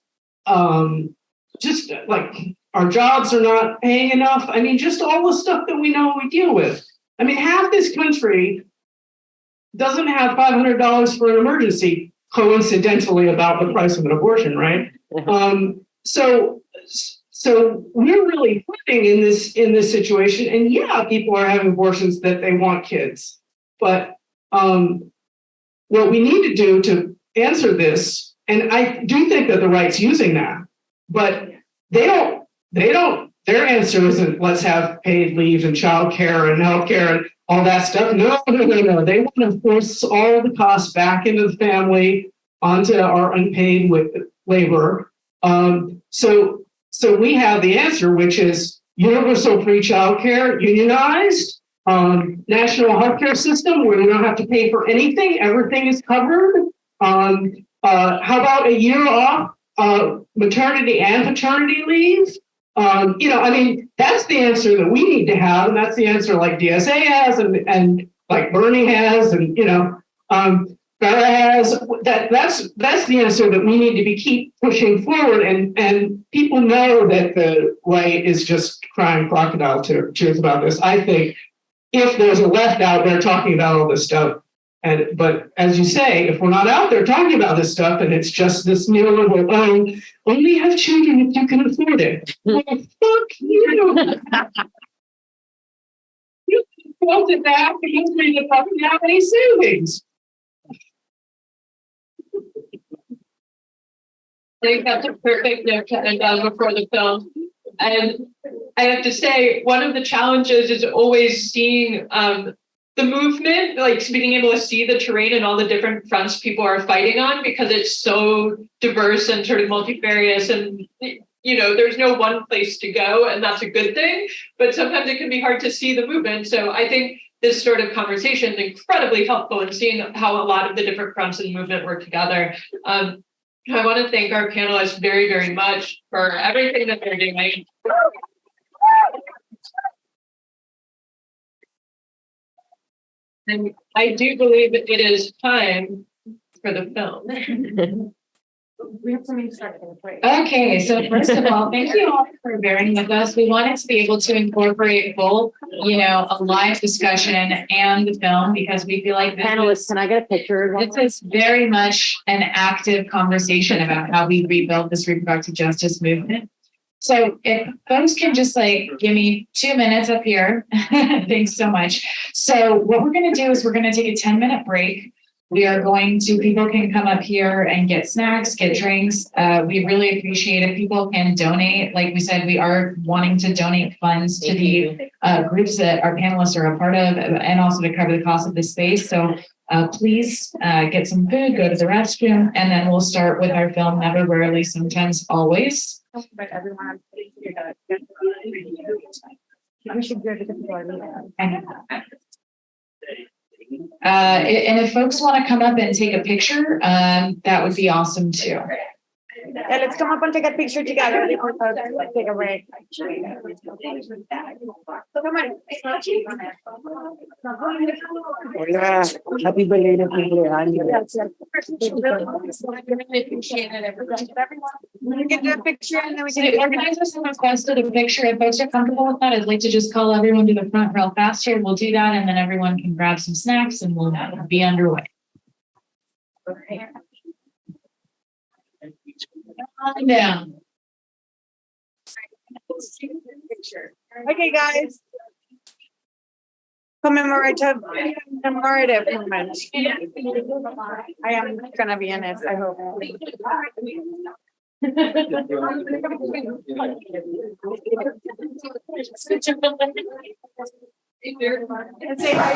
just like our jobs are not paying enough. I mean, just all the stuff that we know we deal with. I mean, half this country doesn't have $500 for an emergency, coincidentally about the price of an abortion, right? So we're really fighting in this situation. And yeah, people are having abortions that they want kids. But what we need to do to answer this, and I do think that the right's using that, but they don't, their answer isn't let's have paid leave and childcare and healthcare and all that stuff. No. They want to force all the costs back into the family, onto our unpaid labor. So we have the answer, which is universal free childcare, unionized, national healthcare system where we don't have to pay for anything. Everything is covered. How about a year off maternity and paternity leave? I mean, that's the answer that we need to have, and that's the answer like DSA has, and like Bernie has, and Vera has. That's the answer that we need to keep pushing forward, and people know that the right is just crying crocodile tears about this. I think if there's a left out there talking about all this stuff, but as you say, if we're not out there talking about this stuff, and it's just this neoliberal, only have children if you can afford it. Well, fuck you. You wanted that because we didn't have any savings. I think that's a perfect note to end on before the film. And I have to say, one of the challenges is always seeing the movement, like being able to see the terrain and all the different fronts people are fighting on, because it's so diverse and sort of multifarious, and there's no one place to go, and that's a good thing. But sometimes it can be hard to see the movement. So I think this sort of conversation is incredibly helpful in seeing how a lot of the different fronts of the movement work together. I want to thank our panelists very, very much for everything that they're doing. And I do believe that it is time for the film. We have something to start with, right? Okay, so first of all, thank you all for bearing with us. We wanted to be able to incorporate both, a live discussion and the film, because we feel like panelists, can I get a picture? This is very much an active conversation about how we rebuild this reproductive justice movement. So if folks can just give me 2 minutes up here. Thanks so much. So what we're going to do is we're going to take a 10-minute break. People can come up here and get snacks, get drinks. We really appreciate it. People can donate. Like we said, we are wanting to donate funds to the groups that our panelists are a part of, and also to cover the cost of the space. So please get some food, go to the restroom, and then we'll start with our film, Never, Rarely, Sometimes, Always. We should go to the party. And if folks want to come up and take a picture, that would be awesome too. Yeah, let's come up and take a picture together. Take a break. Hola, happy belated cumpleaños. We can do a picture and then we So can. the organizers have requested a picture. If folks are comfortable with that, I'd like to just call everyone to the front real fast here. We'll do that and then everyone can grab some snacks and we'll be underway. Down. Okay, guys. Commemorative moment. I am gonna be in it, I hope. Let's say hi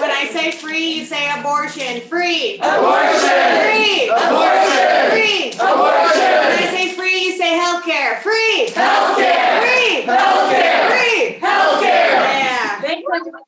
When I say free, you say abortion. Free. Abortion. Free. Abortion. Free. Abortion. When I say free, you say healthcare. Free. Healthcare. Free. Healthcare. Free. Healthcare. Yeah.